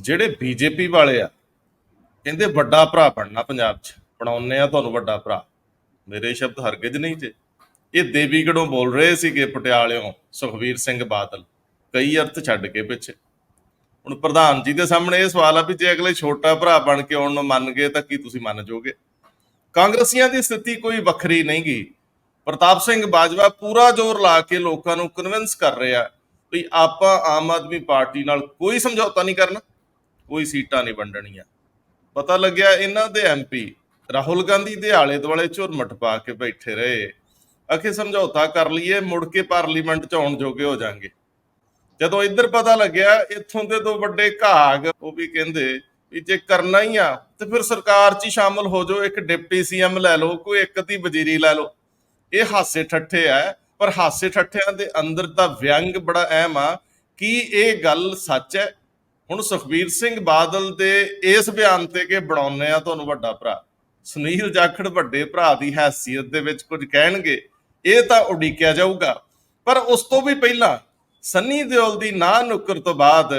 ਜਿਹੜੇ ਬੀਜੇਪੀ ਵਾਲੇ ਆ ਕਹਿੰਦੇ ਵੱਡਾ ਭਰਾ ਬਣਨਾ ਪੰਜਾਬ 'ਚ, ਬਣਾਉਂਦੇ ਆ ਤੁਹਾਨੂੰ ਵੱਡਾ ਭਰਾ। ਮੇਰੇ ਸ਼ਬਦ ਹਰਗਿਜ਼ ਨਹੀਂ ਜੇ। ਇਹ ਦੇਵੀਗੜ੍ਹੋਂ ਬੋਲ ਰਹੇ ਸੀਗੇ, ਪਟਿਆਲਿਓਂ ਸੁਖਬੀਰ ਸਿੰਘ ਬਾਦਲ, ਕਈ ਅਰਥ ਛੱਡ ਕੇ ਪਿੱਛੇ। ਹੁਣ ਪ੍ਰਧਾਨ ਜੀ ਦੇ ਸਾਹਮਣੇ ਇਹ ਸਵਾਲ ਆ ਵੀ ਜੇ ਅਗਲੇ ਛੋਟਾ ਭਰਾ ਬਣ ਕੇ ਆਉਣ ਨੂੰ ਮੰਨ ਗਏ ਤਾਂ ਕੀ ਤੁਸੀਂ ਮੰਨ ਜਾਓਗੇ? ਕਾਂਗਰਸੀਆਂ ਦੀ ਸਥਿਤੀ ਕੋਈ ਵੱਖਰੀ ਨਹੀਂ ਗੀ। ਪ੍ਰਤਾਪ ਸਿੰਘ ਬਾਜਵਾ ਪੂਰਾ ਜ਼ੋਰ ਲਾ ਕੇ ਲੋਕਾਂ ਨੂੰ ਕਨਵਿੰਸ ਕਰ ਰਿਹਾ ਵੀ ਆਪਾਂ ਆਮ ਆਦਮੀ ਪਾਰਟੀ ਨਾਲ ਕੋਈ ਸਮਝੌਤਾ ਨਹੀਂ ਕਰਨਾ, ਕੋਈ ਸੀਟਾਂ ਨਹੀਂ ਵੰਡਣੀਆਂ। ਪਤਾ ਲੱਗਿਆ ਇਹਨਾਂ ਦੇ ਐਮਪੀ ਰਾਹੁਲ ਗਾਂਧੀ ਦੇ ਆਲੇ ਦੁਆਲੇ ਝੁਰਮਟ ਪਾ ਕੇ ਬੈਠੇ ਰਹੇ, ਅਖੇ ਸਮਝੌਤਾ ਕਰ ਲਈਏ ਮੁੜ ਕੇ ਪਾਰਲੀਮੈਂਟ 'ਚ ਆਉਣ ਜੋਗੇ ਹੋ ਜਾਣਗੇ। ਜਦੋਂ ਇੱਧਰ ਪਤਾ ਲੱਗਿਆ ਇੱਥੋਂ ਦੇ ਦੋ ਵੱਡੇ ਘਾਗ, ਉਹ ਵੀ ਕਹਿੰਦੇ ਵੀ ਜੇ ਕਰਨਾ ਹੀ ਆ ਤੇ ਫਿਰ ਸਰਕਾਰ 'ਚ ਹੀ ਸ਼ਾਮਲ ਹੋ ਜਾਓ, ਇੱਕ ਡਿਪਟੀ ਸੀਐਮ ਲੈ ਲਓ, ਕੋਈ ਇੱਕ ਅੱਧੀ ਵਜ਼ੀਰੀ ਲੈ ਲਓ। ਇਹ ਹਾਸੇ ਠੱਠੇ ਆ, ਪਰ ਹਾਸੇ ਠੱਠਿਆਂ ਦੇ ਅੰਦਰ ਦਾ ਵਿਅੰਗ ਬੜਾ ਅਹਿਮ ਆ। ਕੀ ਇਹ ਗੱਲ ਸੱਚ ਹੈ? ਹੁਣ ਸੁਖਬੀਰ ਸਿੰਘ ਬਾਦਲ ਦੇ ਇਸ ਬਿਆਨ ਤੇ ਕਿ ਬਣਾਉਂਦੇ ਆ ਤੁਹਾਨੂੰ ਵੱਡਾ ਭਰਾ, ਸੁਨੀਲ ਜਾਖੜ ਵੱਡੇ ਭਰਾ ਦੀ ਹੈਸੀਅਤ ਦੇ ਵਿੱਚ ਕੁਝ ਕਹਿਣਗੇ, ਇਹ ਤਾਂ ਉਡੀਕਿਆ ਜਾਊਗਾ। ਪਰ ਉਸ ਤੋਂ ਵੀ ਪਹਿਲਾਂ ਸੰਨੀ ਦਿਓਲ ਦੀ ਨਾਂਹ ਨੁੱਕਰ ਤੋਂ ਬਾਅਦ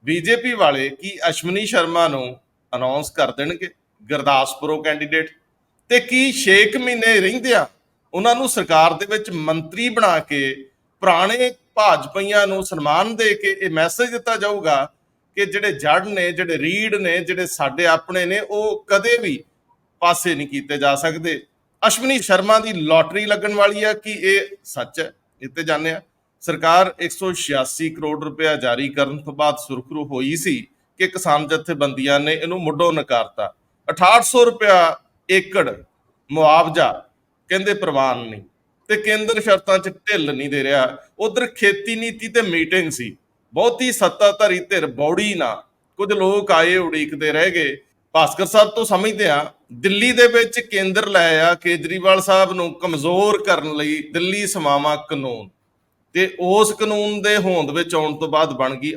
ਬੀਜੇਪੀ ਵਾਲੇ ਕੀ ਅਸ਼ਵਨੀ ਸ਼ਰਮਾ ਨੂੰ ਅਨਾਉਂਸ ਕਰ ਦੇਣਗੇ ਗੁਰਦਾਸਪੁਰੋਂ ਕੈਂਡੀਡੇਟ? ਤੇ ਕੀ 6 ਮਹੀਨੇ ਰਹਿੰਦਿਆਂ ਉਹਨਾਂ ਨੂੰ ਸਰਕਾਰ ਦੇ ਵਿੱਚ ਮੰਤਰੀ ਬਣਾ ਕੇ ਪੁਰਾਣੇ ਭਾਜਪਾਈਆਂ ਨੂੰ ਸਨਮਾਨ ਦੇ ਕੇ ਇਹ ਮੈਸੇਜ ਦਿੱਤਾ ਜਾਊਗਾ ਕਿ ਜਿਹੜੇ ਜੜ ਨੇ, ਜਿਹੜੇ ਰੀੜ ਨੇ, ਜਿਹੜੇ ਸਾਡੇ ਆਪਣੇ ਨੇ, ਉਹ ਕਦੇ ਵੀ ਪਾਸੇ ਨਹੀਂ ਕੀਤੇ ਜਾ ਸਕਦੇ। ਅਸ਼ਵਨੀ ਸ਼ਰਮਾ ਦੀ ਲਾਟਰੀ ਲੱਗਣ ਵਾਲੀ ਆ, ਕੀ ਇਹ ਸੱਚ ਹੈ? ਇੱਥੇ ਜਾਣਦੇ ਆ। ਸਰਕਾਰ 186 ਕਰੋੜ ਰੁਪਇਆ ਜਾਰੀ ਕਰਨ ਤੋਂ ਬਾਅਦ ਸੁਰਖਰੂ ਹੋਈ ਸੀ ਕਿ ਕਿਸਾਨ ਜਥੇਬੰਦੀਆਂ ਨੇ ਇਹਨੂੰ ਮੁੱਢੋਂ ਨਕਾਰਤਾ। 6800 ਰੁਪਇਆ ਏਕੜ ਮੁਆਵਜ਼ਾ ਕਹਿੰਦੇ ਪ੍ਰਵਾਨ ਨਹੀਂ, ਤੇ ਕੇਂਦਰ ਸ਼ਰਤਾਂ 'ਚ ਢਿੱਲ ਨਹੀਂ ਦੇ ਰਿਹਾ। ਉਧਰ ਖੇਤੀ ਨੀਤੀ ਤੇ ਮੀਟਿੰਗ ਸੀ, ਬਹੁਤੀ ਸੱਤਾਧਾਰੀ ਧਿਰ ਬੌੜੀ ਨਾ, ਕੁਝ ਲੋਕ ਆਏ ਉਡੀਕਦੇ ਰਹਿ ਗਏ। ਭਾਸਕਰ ਸਾਹਿਬ ਤੋਂ ਸਮਝਦੇ ਆ ਦਿੱਲੀ ਦੇ ਵਿੱਚ ਕੇਂਦਰ ਲੈ ਆ ਕੇਜਰੀਵਾਲ ਸਾਹਿਬ ਨੂੰ ਕਮਜ਼ੋਰ ਕਰਨ ਲਈ ਦਿੱਲੀ ਸਮਾਵਾ ਕਾਨੂੰਨ, ਤੇ ਉਸ ਕਾਨੂੰਨ ਦੇ ਹੋਂਦ ਵਿੱਚ ਆਉਣ ਤੋਂ ਬਾਅਦ ਬਣ ਗਈ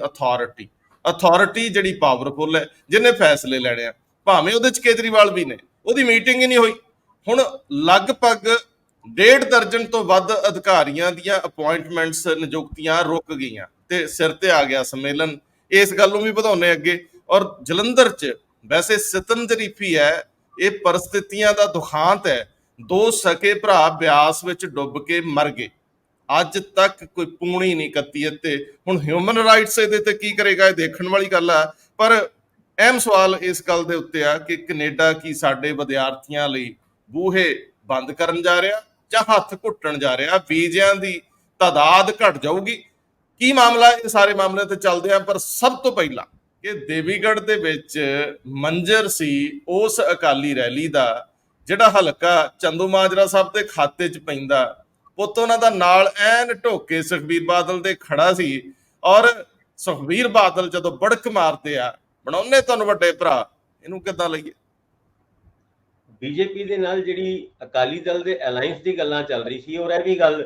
ਅਥਾਰਟੀ ਜਿਹੜੀ ਪਾਵਰਫੁਲ ਹੈ, ਜਿਹਨੇ ਫੈਸਲੇ ਲੈਣੇ ਆ, ਭਾਵੇਂ ਉਹਦੇ 'ਚ ਕੇਜਰੀਵਾਲ ਵੀ ਨੇ। ਉਹਦੀ ਮੀਟਿੰਗ ਹੀ ਨਹੀਂ ਹੋਈ। ਹੁਣ ਲਗਭਗ 1.5 ਦਰਜਨ ਤੋਂ ਵੱਧ ਅਧਿਕਾਰੀਆਂ ਦੀਆਂ ਅਪਾਇੰਟਮੈਂਟਸ, ਨਿਯੁਕਤੀਆਂ ਰੁਕ ਗਈਆਂ ਤੇ ਸਿਰ ਤੇ ਆ ਗਿਆ ਸੰਮੇਲਨ। ਇਸ ਗੱਲ ਨੂੰ ਵੀ ਵਧਾਉਣੇ ਅੱਗੇ। ਔਰ ਜਲੰਧਰ 'ਚ ਵੈਸੇ ਸਿਤਮ ਜ਼ਰੀਫੀ ਹੈ, ਇਹ ਪਰਿਸਥਿਤੀਆਂ ਦਾ ਦੁਖਾਂਤ ਹੈ। 2 ਸਕੇ ਭਰਾ ਬਿਆਸ ਵਿੱਚ ਡੁੱਬ ਕੇ ਮਰ ਗਏ, ਅੱਜ ਤੱਕ ਕੋਈ ਪੂਣੀ ਨਹੀਂ ਕੱਤੀ ਇੱਥੇ। ਹੁਣ ਹਿਊਮਨ ਰਾਈਟਸ ਇਹਦੇ ਤੇ ਕੀ ਕਰੇਗਾ, ਇਹ ਦੇਖਣ ਵਾਲੀ ਗੱਲ ਆ। ਪਰ ਅਹਿਮ ਸਵਾਲ ਇਸ ਗੱਲ ਦੇ ਉੱਤੇ ਆ ਕਿ ਕੈਨੇਡਾ ਕੀ ਸਾਡੇ ਵਿਦਿਆਰਥੀਆਂ ਲਈ ਬੂਹੇ ਬੰਦ ਕਰਨ ਜਾ ਰਿਹਾ ਜਾਂ ਹੱਥ ਘੁੱਟਣ ਜਾ ਰਿਹਾ? ਵੀਜ਼ਿਆਂ ਦੀ ਤਾਦਾਦ ਘਟ ਜਾਊਗੀ? ਕੀ ਮਾਮਲਾ? ਇਹ ਸਾਰੇ ਮਾਮਲੇ ਤੇ ਚੱਲਦੇ ਆ। ਪਰ ਸਭ ਤੋਂ ਪਹਿਲਾਂ ਕਿ ਦੇਵੀਗੜ੍ਹ ਦੇ ਵਿੱਚ ਮੰਜ਼ਰ ਸੀ ਉਸ ਅਕਾਲੀ ਰੈਲੀ ਦਾ ਜਿਹੜਾ ਹਲਕਾ ਚੰਦੂਮਾਜਰਾ ਸਾਹਿਬ ਦੇ ਖਾਤੇ 'ਚ ਪੈਂਦਾ। ਪੁੱਤ ਉਹਨਾਂ ਦਾ ਨਾਲ ਐਨ ਢੋਕੇ ਸੁਖਬੀਰ ਬਾਦਲ ਦੇ ਖੜਾ ਸੀ। ਔਰ ਸੁਖਬੀਰ ਬਾਦਲ ਜਦੋਂ ਬੜਕ ਮਾਰਦੇ ਆ ਬਣਾਉਣੇ ਤੁਹਾਨੂੰ ਵੱਡੇ ਭਰਾ, ਇਹਨੂੰ ਕਿੱਦਾਂ ਲਈਏ? ਬੀਜੇਪੀ ਦੇ ਨਾਲ ਜਿਹੜੀ ਅਕਾਲੀ ਦਲ ਦੇ ਅਲਾਈਅੰਸ ਦੀ ਗੱਲਾਂ ਚੱਲ ਰਹੀ ਸੀ, ਔਰ ਇਹ ਵੀ ਗੱਲ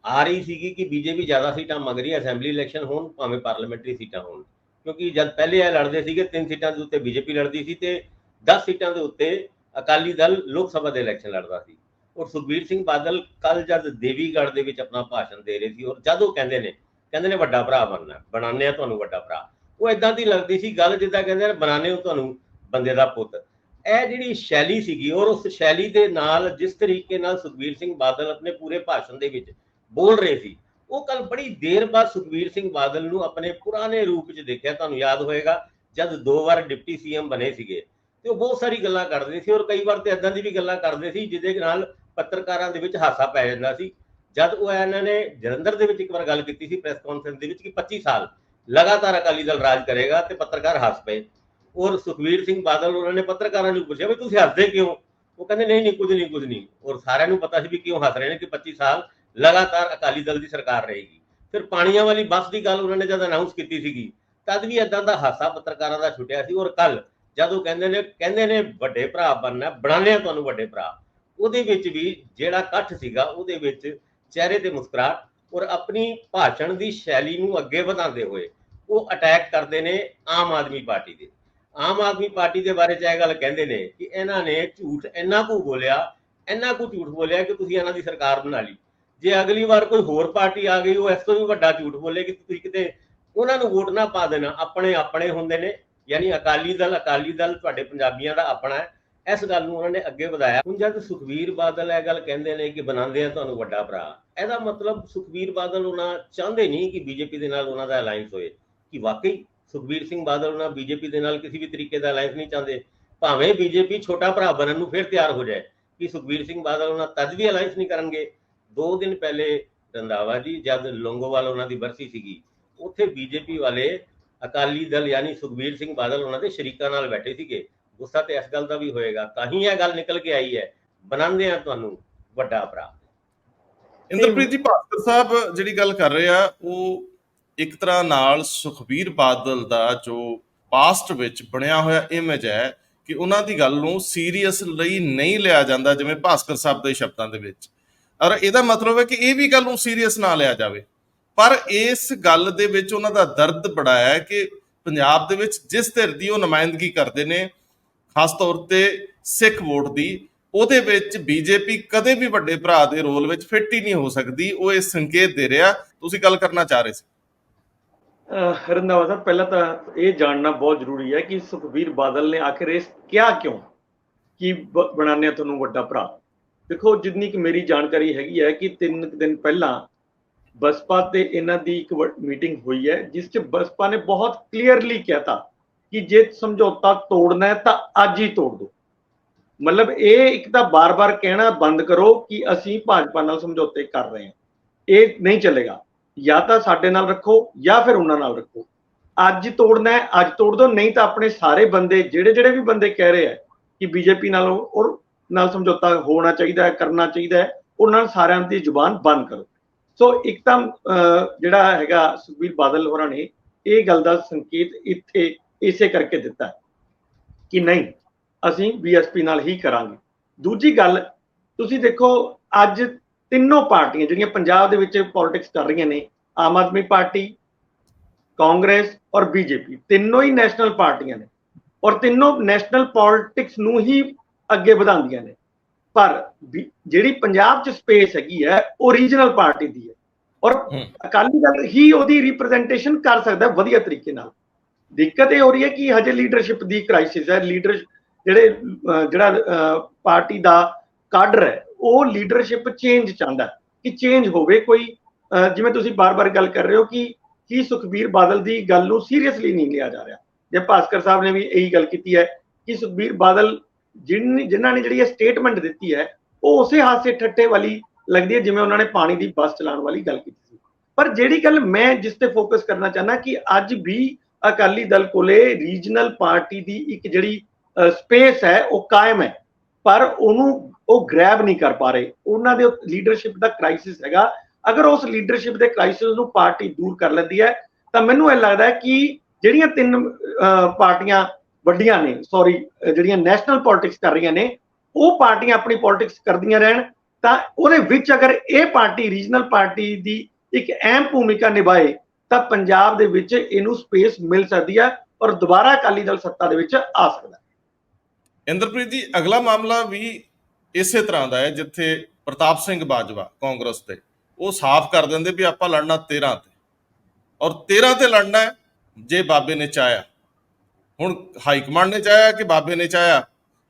ਆ ਰਹੀ ਸੀਗੀ ਕਿ ਬੀਜੇਪੀ ਜ਼ਿਆਦਾ ਸੀਟਾਂ ਮੰਗ ਰਹੀ ਹੈ, ਅਸੈਂਬਲੀ ਇਲੈਕਸ਼ਨ ਹੋਣ ਭਾਵੇਂ ਪਾਰਲੀਮੈਂਟਰੀ ਸੀਟਾਂ ਹੋਣ। ਕਿਉਂਕਿ ਜਦ ਪਹਿਲੇ ਇਹ ਲੜਦੇ ਸੀਗੇ 3 ਸੀਟਾਂ ਦੇ ਉੱਤੇ ਬੀਜੇਪੀ ਲੜਦੀ ਸੀ ਤੇ 10 ਸੀਟਾਂ ਦੇ ਉੱਤੇ ਅਕਾਲੀ ਦਲ ਲੋਕ ਸਭਾ ਦੇ ਇਲੈਕਸ਼ਨ ਲੜਦਾ ਸੀ। ਔਰ ਸੁਖਬੀਰ ਸਿੰਘ ਬਾਦਲ ਕੱਲ ਜਦ ਦੇਵੀਗੜ੍ਹ ਦੇ ਵਿੱਚ ਆਪਣਾ ਭਾਸ਼ਣ ਦੇ ਰਹੇ ਸੀ, ਔਰ ਜਦ ਉਹ ਕਹਿੰਦੇ ਨੇ ਵੱਡਾ ਭਰਾ ਬਣਨਾ, ਬਣਾਉਂਦੇ ਆ ਤੁਹਾਨੂੰ ਵੱਡਾ ਭਰਾ, ਉਹ ਇਦਾਂ ਦੀ ਲੱਗਦੀ ਸੀ ਗੱਲ ਜਿੱਦਾਂ ਕਹਿੰਦੇ ਨੇ ਬਣਾਉਂਦੇ ਹੋ ਤੁਹਾਨੂੰ ਬੰਦੇ ਦਾ ਪੁੱਤ। ਇਹ ਜਿਹੜੀ ਸ਼ੈਲੀ ਸੀਗੀ, ਔਰ ਉਸ ਸ਼ੈਲੀ ਦੇ ਨਾਲ ਜਿਸ ਤਰੀਕੇ ਨਾਲ ਸੁਖਬੀਰ ਸਿੰਘ ਬਾਦਲ ਆਪਣੇ ਪੂਰੇ ਭਾਸ਼ਣ ਦੇ ਵਿੱਚ ਬੋਲ ਰਹੇ ਸੀ, ਉਹ ਕੱਲ ਬੜੀ ਦੇਰ ਬਾਅਦ ਸੁਖਬੀਰ ਸਿੰਘ ਬਾਦਲ ਨੂੰ ਆਪਣੇ ਪੁਰਾਣੇ ਰੂਪ 'ਚ ਦੇਖਿਆ। ਤੁਹਾਨੂੰ ਯਾਦ ਹੋਏਗਾ ਜਦ 2 ਵਾਰ ਡਿਪਟੀ ਸੀਐਮ ਬਣੇ ਸੀਗੇ ਤੇ ਉਹ ਬਹੁਤ ਸਾਰੀ ਗੱਲਾਂ ਕਰਦੇ ਸੀ, ਔਰ ਕਈ ਵਾਰ ਤੇ ਏਦਾਂ ਦੀ ਵੀ ਗੱਲਾਂ ਕਰਦੇ ਸੀ ਜਿਹਦੇ ਨਾਲ ਪੱਤਰਕਾਰਾਂ ਦੇ ਵਿੱਚ ਹਾਸਾ ਪੈ ਜਾਂਦਾ ਸੀ। ਜਦ ਉਹ ਇਹਨਾਂ ਨੇ ਜਲੰਧਰ ਦੇ ਵਿੱਚ ਇੱਕ ਵਾਰ ਗੱਲ ਕੀਤੀ ਸੀ ਪ੍ਰੈਸ ਕਾਨਫਰੰਸ ਦੇ ਵਿੱਚ ਕਿ 25 ਸਾਲ ਲਗਾਤਾਰ ਅਕਾਲੀ ਦਲ ਰਾਜ ਕਰੇਗਾ, ਤੇ ਪੱਤਰਕਾਰ ਹੱਸ ਪਏ। ਔਰ ਸੁਖਬੀਰ ਸਿੰਘ ਬਾਦਲ ਉਹਨਾਂ ਨੇ ਪੱਤਰਕਾਰਾਂ ਨੂੰ ਪੁੱਛਿਆ ਵੀ ਤੁਸੀਂ ਹੱਸਦੇ ਕਿਉਂ? ਉਹ ਕਹਿੰਦੇ ਨਹੀਂ ਕੁਝ ਨਹੀਂ। ਔਰ ਸਾਰਿਆਂ ਨੂੰ ਪਤਾ ਸੀ ਵੀ ਕਿਉਂ ਹੱਸ ਰਹੇ ਨੇ, ਕਿ 25 ਸਾਲ ਲਗਾਤਾਰ ਅਕਾਲੀ ਦਲ ਦੀ ਸਰਕਾਰ ਰਹੇਗੀ। ਫਿਰ ਪਾਣੀਆਂ ਵਾਲੀ ਬੱਸ ਦੀ ਗੱਲ ਉਹਨਾਂ ਨੇ ਜਦ ਅਨਾਉਂਸ ਕੀਤੀ ਸੀਗੀ ਤਦ ਵੀ ਏਦਾਂ ਦਾ ਹਾਸਾ ਪੱਤਰਕਾਰਾਂ ਦਾ ਛੁੱਟਿਆ ਸੀ। ਔਰ ਕੱਲ ਜਦੋਂ ਕਹਿੰਦੇ ਨੇ ਵੱਡੇ ਭਰਾ ਬਣਨਾ, ਬਣਾਉਂਦੇ ਆ ਤੁਹਾਨੂੰ ਵੱਡੇ ਭਰਾ, ਉਹਦੇ ਵਿੱਚ ਵੀ ਜਿਹੜਾ ਇਕੱਠ ਸੀਗਾ ਉਹਦੇ ਵਿੱਚ ਚਿਹਰੇ ਤੇ ਮੁਸਕਰਾਹਟ, ਔਰ ਆਪਣੀ ਭਾਸ਼ਣ ਦੀ ਸ਼ੈਲੀ ਨੂੰ ਅੱਗੇ ਵਧਾਉਂਦੇ ਹੋਏ ਉਹ ਅਟੈਕ ਕਰਦੇ ਨੇ ਆਮ ਆਦਮੀ ਪਾਰਟੀ ਦੇ। ਆਮ ਆਦਮੀ ਪਾਰਟੀ ਦੇ ਬਾਰੇ 'ਚ ਇਹ ਗੱਲ ਕਹਿੰਦੇ ਨੇ ਕਿ ਇਹਨਾਂ ਨੇ ਝੂਠ ਇੰਨਾ ਕੁ ਝੂਠ ਬੋਲਿਆ ਕਿ ਤੁਸੀਂ ਇਹਨਾਂ ਦੀ ਸਰਕਾਰ ਬਣਾ ਲਈ। ਜੇ ਅਗਲੀ ਵਾਰ ਕੋਈ ਹੋਰ ਪਾਰਟੀ ਆ ਗਈ ਉਹ ਇਸ ਤੋਂ ਵੀ ਵੱਡਾ ਝੂਠ ਬੋਲੇ ਕਿ ਤੁਸੀਂ ਕਿਤੇ ਉਹਨਾਂ ਨੂੰ ਵੋਟ ਨਾ ਪਾ ਦੇਣਾ। ਆਪਣੇ ਹੁੰਦੇ ਨੇ ਯਾਨੀ ਅਕਾਲੀ ਦਲ ਤੁਹਾਡੇ ਪੰਜਾਬੀਆਂ ਦਾ ਆਪਣਾ ਹੈ। ਇਸ ਗੱਲ ਨੂੰ ਉਹਨਾਂ ਨੇ ਅੱਗੇ ਵਧਾਇਆ। ਹੁਣ ਜਦ ਸੁਖਬੀਰ ਬਾਦਲ ਇਹ ਗੱਲ ਕਹਿੰਦੇ ਨੇ ਕਿ ਬਣਾਉਂਦੇ ਆ ਤੁਹਾਨੂੰ ਵੱਡਾ ਭਰਾ, ਇਹਦਾ ਮਤਲਬ ਸੁਖਬੀਰ ਬਾਦਲ ਉਹਨਾਂ ਚਾਹੁੰਦੇ ਨਹੀਂ ਕਿ ਬੀਜੇਪੀ ਦੇ ਨਾਲ ਉਹਨਾਂ ਦਾ ਅਲਾਈਅੰਸ ਹੋਏ। ਕਿ ਵਾਕਈ ਸੁਖਬੀਰ ਸਿੰਘ ਬਾਦਲ ਉਹਨਾਂ ਬੀਜੇਪੀ ਦੇ ਨਾਲ ਕਿਸੇ ਵੀ ਤਰੀਕੇ ਦਾ ਅਲਾਈਅੰਸ ਨਹੀਂ ਚਾਹੁੰਦੇ? ਭਾਵੇਂ ਬੀਜੇਪੀ ਛੋਟਾ ਭਰਾ ਬਣਨ ਨੂੰ ਫਿਰ ਤਿਆਰ ਹੋ ਜਾਏ, ਕਿ ਸੁਖਬੀਰ ਸਿੰਘ ਬਾਦਲ ਉਹਨਾਂ ਤਦ ਵੀ ਅਲਾਈਅੰਸ ਨਹੀਂ ਕਰਨਗੇ। 2 ਦਿਨ ਪਹਿਲੇ ਰੰਧਾਵਾ ਜੀ ਜਦ ਲੌਂਗੋਵਾਲ ਉਹਨਾਂ ਦੀ ਬਰਸੀ ਸੀਗੀ, ਉੱਥੇ ਬੀਜੇਪੀ ਵਾਲੇ ਅਕਾਲੀ ਦਲ ਯਾਨੀ ਸੁਖਬੀਰ ਸਿੰਘ ਬਾਦਲ ਉਹਨਾਂ ਦੇ ਸ਼ਰੀਕਾਂ ਨਾਲ ਬੈਠੇ ਸੀਗੇ। ਗੁੱਸਾ ਤੇ ਇਸ ਗੱਲ ਦਾ ਵੀ ਹੋਏਗਾ, ਤਾਂ ਹੀ ਇਹ ਗੱਲ ਨਿਕਲ ਕੇ ਆਈ ਹੈ, ਬਣਾਉਂਦੇ ਆ ਤੁਹਾਨੂੰ ਵੱਡਾ ਭਰਾ। ਇੰਦਰਪ੍ਰੀਤ ਜੀ, ਭਾਸਕਰ ਸਾਹਿਬ ਜਿਹੜੀ ਗੱਲ ਕਰ ਰਹੇ ਆ ਉਹ ਇੱਕ ਤਰ੍ਹਾਂ ਨਾਲ ਸੁਖਬੀਰ ਬਾਦਲ ਦਾ ਜੋ ਪਾਸਟ ਵਿੱਚ ਬਣਿਆ ਹੋਇਆ ਇਮੇਜ ਹੈ ਕਿ ਉਹਨਾਂ ਦੀ ਗੱਲ ਨੂੰ ਸੀਰੀਅਸ ਲਈ ਨਹੀਂ ਲਿਆ ਜਾਂਦਾ, ਜਿਵੇਂ ਭਾਸਕਰ ਸਾਹਿਬ ਦੇ ਸ਼ਬਦਾਂ ਦੇ ਵਿੱਚ। ਔਰ ਇਹਦਾ ਮਤਲਬ ਹੈ ਕਿ ਇਹ ਵੀ ਗੱਲ ਨੂੰ ਸੀਰੀਅਸ ਨਾ ਲਿਆ ਜਾਵੇ। ਪਰ ਇਸ ਗੱਲ ਦੇ ਵਿੱਚ ਉਹਨਾਂ ਦਾ ਦਰਦ ਬੜਾ ਹੈ ਕਿ ਪੰਜਾਬ ਦੇ ਵਿੱਚ ਜਿਸ ਧਿਰ ਦੀ ਉਹ ਨੁਮਾਇੰਦਗੀ ਕਰਦੇ ਨੇ, ਖਾਸ ਤੌਰ ਤੇ ਸਿੱਖ ਵੋਟ ਦੀ, ਉਹਦੇ ਵਿੱਚ ਬੀਜੇਪੀ ਕਦੇ ਵੀ ਵੱਡੇ ਭਰਾ ਦੇ ਰੋਲ ਵਿੱਚ ਫਿੱਟ ਹੀ ਨਹੀਂ ਹੋ ਸਕਦੀ। ਉਹ ਇਹ ਸੰਕੇਤ ਦੇ ਰਿਹਾ। ਤੁਸੀਂ ਗੱਲ ਕਰਨਾ ਚਾਹ ਰਹੇ ਸੀ। ਰੰਧਾਵਾ ਸਾਹਿਬ, ਪਹਿਲਾਂ ਤਾਂ ਇਹ ਜਾਣਨਾ ਬਹੁਤ ਜ਼ਰੂਰੀ ਹੈ ਕਿ ਸੁਖਬੀਰ ਬਾਦਲ ਨੇ ਆਖਿਰ ਇਸ ਕਿਹਾ ਕਿਉਂ ਕਿ ਬਣਾਉਂਦੇ ਤੁਹਾਨੂੰ ਵੱਡਾ ਭਰਾ। ਦੇਖੋ, ਜਿੰਨੀ ਕਿ ਮੇਰੀ ਜਾਣਕਾਰੀ ਹੈਗੀ ਹੈ ਕਿ 3 ਦਿਨ ਪਹਿਲਾਂ ਬਸਪਾ ਤੇ ਇਹਨਾਂ ਦੀ ਇੱਕ ਮੀਟਿੰਗ ਹੋਈ ਹੈ, ਜਿਸ 'ਚ ਬਸਪਾ ਨੇ ਬਹੁਤ ਕਲੀਅਰਲੀ ਕਹਿਤਾ ਕਿ ਜੇ ਸਮਝੌਤਾ ਤੋੜਨਾ ਹੈ ਤਾਂ ਅੱਜ ਹੀ ਤੋੜ ਦਿਓ। ਮਤਲਬ ਇਹ ਇੱਕ ਤਾਂ ਬਾਰ-ਬਾਰ ਕਹਿਣਾ ਬੰਦ ਕਰੋ ਕਿ ਅਸੀਂ ਭਾਜਪਾ ਨਾਲ ਸਮਝੌਤੇ ਕਰ ਰਹੇ ਹਾਂ, ਇਹ ਨਹੀਂ ਚੱਲੇਗਾ। ਜਾਂ ਤਾਂ ਸਾਡੇ ਨਾਲ ਰੱਖੋ ਜਾਂ ਫਿਰ ਉਹਨਾਂ ਨਾਲ ਰੱਖੋ। ਅੱਜ ਤੋੜਨਾ ਹੈ ਅੱਜ ਤੋੜ ਦਿਓ, ਨਹੀਂ ਤਾਂ ਆਪਣੇ ਸਾਰੇ ਬੰਦੇ ਜਿਹੜੇ ਵੀ ਬੰਦੇ ਕਹਿ ਰਹੇ ਆ ਕਿ ਬੀਜੇਪੀ ਨਾਲ ਔਰ ਨਾਲ ਸਮਝੌਤਾ ਹੋਣਾ ਚਾਹੀਦਾ ਹੈ, ਕਰਨਾ ਚਾਹੀਦਾ ਹੈ, ਉਹਨਾਂ ਨਾਲ ਸਾਰਿਆਂ ਦੀ ਜ਼ੁਬਾਨ ਬੰਦ ਕਰੋ। ਸੋ ਇੱਕ ਤਾਂ ਜਿਹੜਾ ਹੈਗਾ ਸੁਖਬੀਰ ਬਾਦਲ ਹੋਰਾਂ ਨੇ ਇਹ ਗੱਲ ਦਾ ਸੰਕੇਤ ਇੱਥੇ ਇਸੇ ਕਰਕੇ ਦਿੱਤਾ ਕਿ ਨਹੀਂ, ਅਸੀਂ ਬੀਐਸਪੀ ਨਾਲ ਹੀ ਕਰਾਂਗੇ। ਦੂਜੀ ਗੱਲ, ਤੁਸੀਂ ਦੇਖੋ ਅੱਜ ਤਿੰਨੋਂ ਪਾਰਟੀਆਂ ਜਿਹੜੀਆਂ ਪੰਜਾਬ ਦੇ ਵਿੱਚ ਪੋਲਿਟਿਕਸ ਕਰ ਰਹੀਆਂ ਨੇ, ਆਮ ਆਦਮੀ ਪਾਰਟੀ, ਕਾਂਗਰਸ ਔਰ ਬੀਜੇਪੀ, ਤਿੰਨੋਂ ਹੀ ਨੈਸ਼ਨਲ ਪਾਰਟੀਆਂ ਨੇ ਔਰ ਤਿੰਨੋਂ ਨੈਸ਼ਨਲ ਪੋਲਿਟਿਕਸ ਨੂੰ ਹੀ ਅੱਗੇ ਵਧਾਉਂਦੀਆਂ ਨੇ। ਪਰ ਜਿਹੜੀ ਪੰਜਾਬ 'ਚ ਸਪੇਸ ਹੈਗੀ ਹੈ ਉਹ ਰੀਜਨਲ ਪਾਰਟੀ ਦੀ ਹੈ ਔਰ ਅਕਾਲੀ ਦਲ ਹੀ ਉਹਦੀ ਰਿਪਰੈਜ਼ੈਂਟੇਸ਼ਨ ਕਰ ਸਕਦਾ ਵਧੀਆ ਤਰੀਕੇ ਨਾਲ। ਦਿੱਕਤ ਇਹ ਹੋ ਰਹੀ ਹੈ ਕਿ ਹਜੇ ਲੀਡਰਸ਼ਿਪ ਦੀ ਕ੍ਰਾਈਸਿਸ ਹੈ। ਜਿਹੜਾ ਪਾਰਟੀ ਦਾ ਕਾਡਰ ਹੈ ਉਹ ਲੀਡਰਸ਼ਿਪ ਚੇਂਜ ਚਾਹੁੰਦਾ ਕਿ ਚੇਂਜ ਹੋਵੇ ਕੋਈ। ਜਿਵੇਂ ਤੁਸੀਂ ਬਾਰ-ਬਾਰ ਗੱਲ ਕਰ ਰਹੇ ਹੋ ਕਿ ਸੁਖਬੀਰ ਬਾਦਲ ਦੀ ਗੱਲ ਨੂੰ ਸੀਰੀਅਸਲੀ ਨਹੀਂ ਲਿਆ ਜਾ ਰਿਹਾ। ਜੇ ਭਾਸਕਰ ਸਾਹਿਬ ਨੇ ਵੀ ਇਹੀ ਗੱਲ ਕੀਤੀ ਹੈ ਕਿ ਸੁਖਬੀਰ ਬਾਦਲ ਜਿਨ੍ਹਾਂ ਨੇ ਜਿਹੜੀ ਇਹ ਸਟੇਟਮੈਂਟ ਦਿੱਤੀ ਹੈ ਉਹ ਉਸੇ ਹਾਸੇ ਠੱਠੇ ਵਾਲੀ ਲੱਗਦੀ ਹੈ ਜਿਵੇਂ ਉਹਨਾਂ ਨੇ ਪਾਣੀ ਦੀ ਬੱਸ ਚਲਾਉਣ ਵਾਲੀ ਗੱਲ ਕੀਤੀ ਸੀ। ਪਰ ਜਿਹੜੀ ਗੱਲ ਮੈਂ ਜਿਸ ਤੇ ਫੋਕਸ ਕਰਨਾ ਚਾਹੁੰਦਾ ਕਿ ਅੱਜ ਵੀ ਅਕਾਲੀ ਦਲ ਕੋਲੇ ਰੀਜਨਲ ਪਾਰਟੀ ਦੀ ਇੱਕ ਜਿਹੜੀ ਸਪੇਸ ਹੈ ਉਹ ਕਾਇਮ ਹੈ, ਪਰ ਉਹਨੂੰ ਉਹ ਗ੍ਰੈਬ ਨਹੀਂ ਕਰ ਪਾ ਰਹੇ। ਉਹਨਾਂ ਦੇ ਲੀਡਰਸ਼ਿਪ ਦਾ ਕ੍ਰਾਈਸਿਸ ਹੈਗਾ। ਅਗਰ ਉਸ ਲੀਡਰਸ਼ਿਪ ਦੇ ਕ੍ਰਾਈਸਿਸ ਨੂੰ ਪਾਰਟੀ ਦੂਰ ਕਰ ਲੈਂਦੀ ਹੈ ਤਾਂ ਮੈਨੂੰ ਇਹ ਲੱਗਦਾ ਹੈ ਕਿ ਜਿਹੜੀਆਂ 3 ਪਾਰਟੀਆਂ ਵੱਡੀਆਂ ਨੇ, ਜਿਹੜੀਆਂ ਨੈਸ਼ਨਲ ਪੋਲਿਟਿਕਸ ਕਰ ਰਹੀਆਂ ਨੇ, ਉਹ ਪਾਰਟੀਆਂ ਆਪਣੀ ਪੋਲਿਟਿਕਸ ਕਰਦੀਆਂ ਰਹਿਣ ਤਾਂ ਉਹਦੇ ਵਿੱਚ ਅਗਰ ਇਹ ਪਾਰਟੀ ਰੀਜਨਲ ਪਾਰਟੀ ਦੀ ਇੱਕ ਅਹਿਮ ਭੂਮਿਕਾ ਨਿਭਾਏ ਤਾਂ ਪੰਜਾਬ ਦੇ ਵਿੱਚ ਇਹਨੂੰ ਸਪੇਸ ਮਿਲ ਸਕਦੀ ਹੈ ਔਰ ਦੁਬਾਰਾ ਅਕਾਲੀ ਦਲ ਸੱਤਾ ਦੇ ਵਿੱਚ ਆ ਸਕਦਾ ਹੈ। ਇੰਦਰਪ੍ਰੀਤ ਜੀ, ਅਗਲਾ ਮਾਮਲਾ ਵੀ ਇਸੇ ਤਰ੍ਹਾਂ ਦਾ ਹੈ ਜਿੱਥੇ ਪ੍ਰਤਾਪ ਸਿੰਘ ਬਾਜਵਾ ਕਾਂਗਰਸ ਦੇ ਉਹ ਸਾਫ਼ ਕਰ ਦਿੰਦੇ ਵੀ ਆਪਾਂ ਲੜਨਾ 13 ਤੇ ਔਰ 13 ਤੇ ਲੜਨਾ ਹੈ ਜੇ ਬਾਬੇ ਨੇ ਚਾਹਿਆ। ਹੁਣ ਹਾਈ ਕਮਾਂਡ ਨੇ ਚਾਹਿਆ ਕਿ ਬਾਬੇ ਨੇ ਚਾਹਿਆ,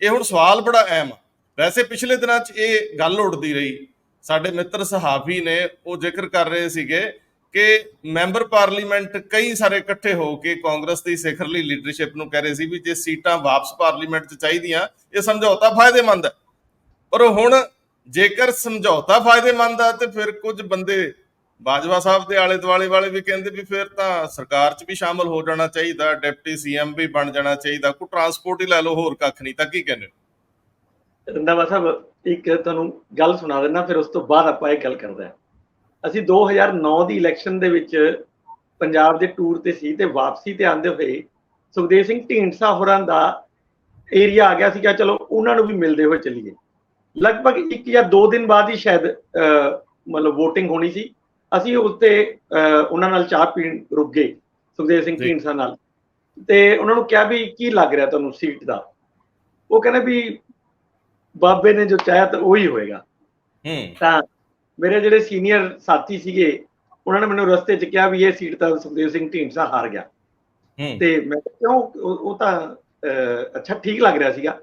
ਇਹ ਹੁਣ ਸਵਾਲ ਬੜਾ ਅਹਿਮ ਆ। ਵੈਸੇ ਪਿਛਲੇ ਦਿਨਾਂ 'ਚ ਇਹ ਗੱਲ ਉੱਠਦੀ ਰਹੀ। ਸਾਡੇ ਮਿੱਤਰ ਸਹਾਫੀ ਨੇ ਉਹ ਜ਼ਿਕਰ ਕਰ ਰਹੇ ਸੀਗੇ ਕਿ ਮੈਂਬਰ ਪਾਰਲੀਮੈਂਟ ਕਈ ਸਾਰੇ ਇਕੱਠੇ ਹੋ ਕੇ ਕਾਂਗਰਸ ਦੀ ਸਿਖਰਲੀ ਲੀਡਰਸ਼ਿਪ ਨੂੰ ਕਹਿ ਰਹੇ ਸੀ ਵੀ ਜੇ ਸੀਟਾਂ ਵਾਪਸ ਪਾਰਲੀਮੈਂਟ 'ਚ ਚਾਹੀਦੀਆਂ, ਇਹ ਸਮਝੌਤਾ ਫਾਇਦੇਮੰਦ ਹੈ। ਪਰ ਹੁਣ ਜੇਕਰ ਸਮਝੌਤਾ ਫਾਇਦੇਮੰਦ ਆ ਤੇ ਫਿਰ ਕੁਝ ਬੰਦੇ ਬਾਜਵਾ ਸਾਹਿਬ ਦੇ ਆਲੇ ਦੁਆਲੇ ਵਾਲੇ ਵੀ ਕਹਿੰਦੇ ਵੀ ਫਿਰ ਤਾਂ ਸਰਕਾਰ 'ਚ ਵੀ ਸ਼ਾਮਲ ਹੋ ਜਾਣਾ ਚਾਹੀਦਾ, ਡਿਪਟੀ ਸੀਐਮ ਵੀ ਬਣ ਜਾਣਾ ਚਾਹੀਦਾ, ਕੋਈ ਟਰਾਂਸਪੋਰਟ ਹੀ ਲੈ ਲਓ, ਹੋਰ ਕੱਖ ਨਹੀਂ। ਤਾਂ ਕੀ ਕਹਿੰਦੇ ਹੋ? ਰੰਧਾਵਾ ਸਾਹਿਬ, ਇੱਕ ਤੁਹਾਨੂੰ ਗੱਲ ਸੁਣਾ ਦਿੰਦਾ, ਫਿਰ ਉਸ ਤੋਂ ਬਾਅਦ ਆਪਾਂ ਇਹ ਗੱਲ ਕਰਦੇ ਹਾਂ। ਅਸੀਂ 2009 ਦੀ ਇਲੈਕਸ਼ਨ ਦੇ ਵਿੱਚ ਪੰਜਾਬ ਦੇ ਟੂਰ ਤੇ ਸੀ ਤੇ ਵਾਪਸੀ ਤੇ ਆਉਂਦੇ ਹੋਏ ਸੁਖਦੇਵ ਸਿੰਘ ਢੀਂਡਸਾ ਹੋਰਾਂ ਦਾ ਏਰੀਆ ਆ ਗਿਆ ਸੀਗਾ, ਚਲੋ ਉਹਨਾਂ ਨੂੰ ਵੀ ਮਿਲਦੇ ਹੋਏ ਚੱਲੀਏ। ਲਗਭਗ 1 ਜਾਂ 2 ਦਿਨ ਬਾਅਦ ਹੀ ਸ਼ਾਇਦ ਮਤਲਬ VOTING ਹੋਣੀ ਸੀ। ਅਸੀਂ ਉੱਤੇ ਉਹਨਾਂ ਨਾਲ ਚਾਹ ਪੀਣ ਰੁਕ ਗਏ, ਸੁਖਦੇਵ ਸਿੰਘ ਢੀਂਡਸਾ ਨਾਲ, ਤੇ ਉਹਨਾਂ ਨੂੰ ਕਿਹਾ ਵੀ ਕੀ ਲੱਗ ਰਿਹਾ ਤੁਹਾਨੂੰ ਸੀਟ ਦਾ? ਉਹ ਕਹਿੰਦੇ ਵੀ ਬਾਬੇ ਨੇ ਜੋ ਚਾਹਿਆ ਤਾਂ ਉਹੀ ਹੋਏਗਾ। ਤਾਂ ਮੇਰੇ ਜਿਹੜੇ ਸੀਨੀਅਰ ਸਾਥੀ ਸੀਗੇ ਉਹਨਾਂ ਨੇ ਮੈਨੂੰ ਰਸਤੇ 'ਚ ਕਿਹਾ ਵੀ ਇਹ ਸੀਟ ਤਾਂ ਸੁਖਦੇਵ ਸਿੰਘ ਢੀਂਡਸਾ ਹਾਰ ਗਿਆ। ਤੇ ਮੈਂ ਕਿਹਾ ਕਿਉਂ, ਉਹ ਤਾਂ ਅੱਛਾ ਠੀਕ ਲੱਗ ਰਿਹਾ ਸੀਗਾ।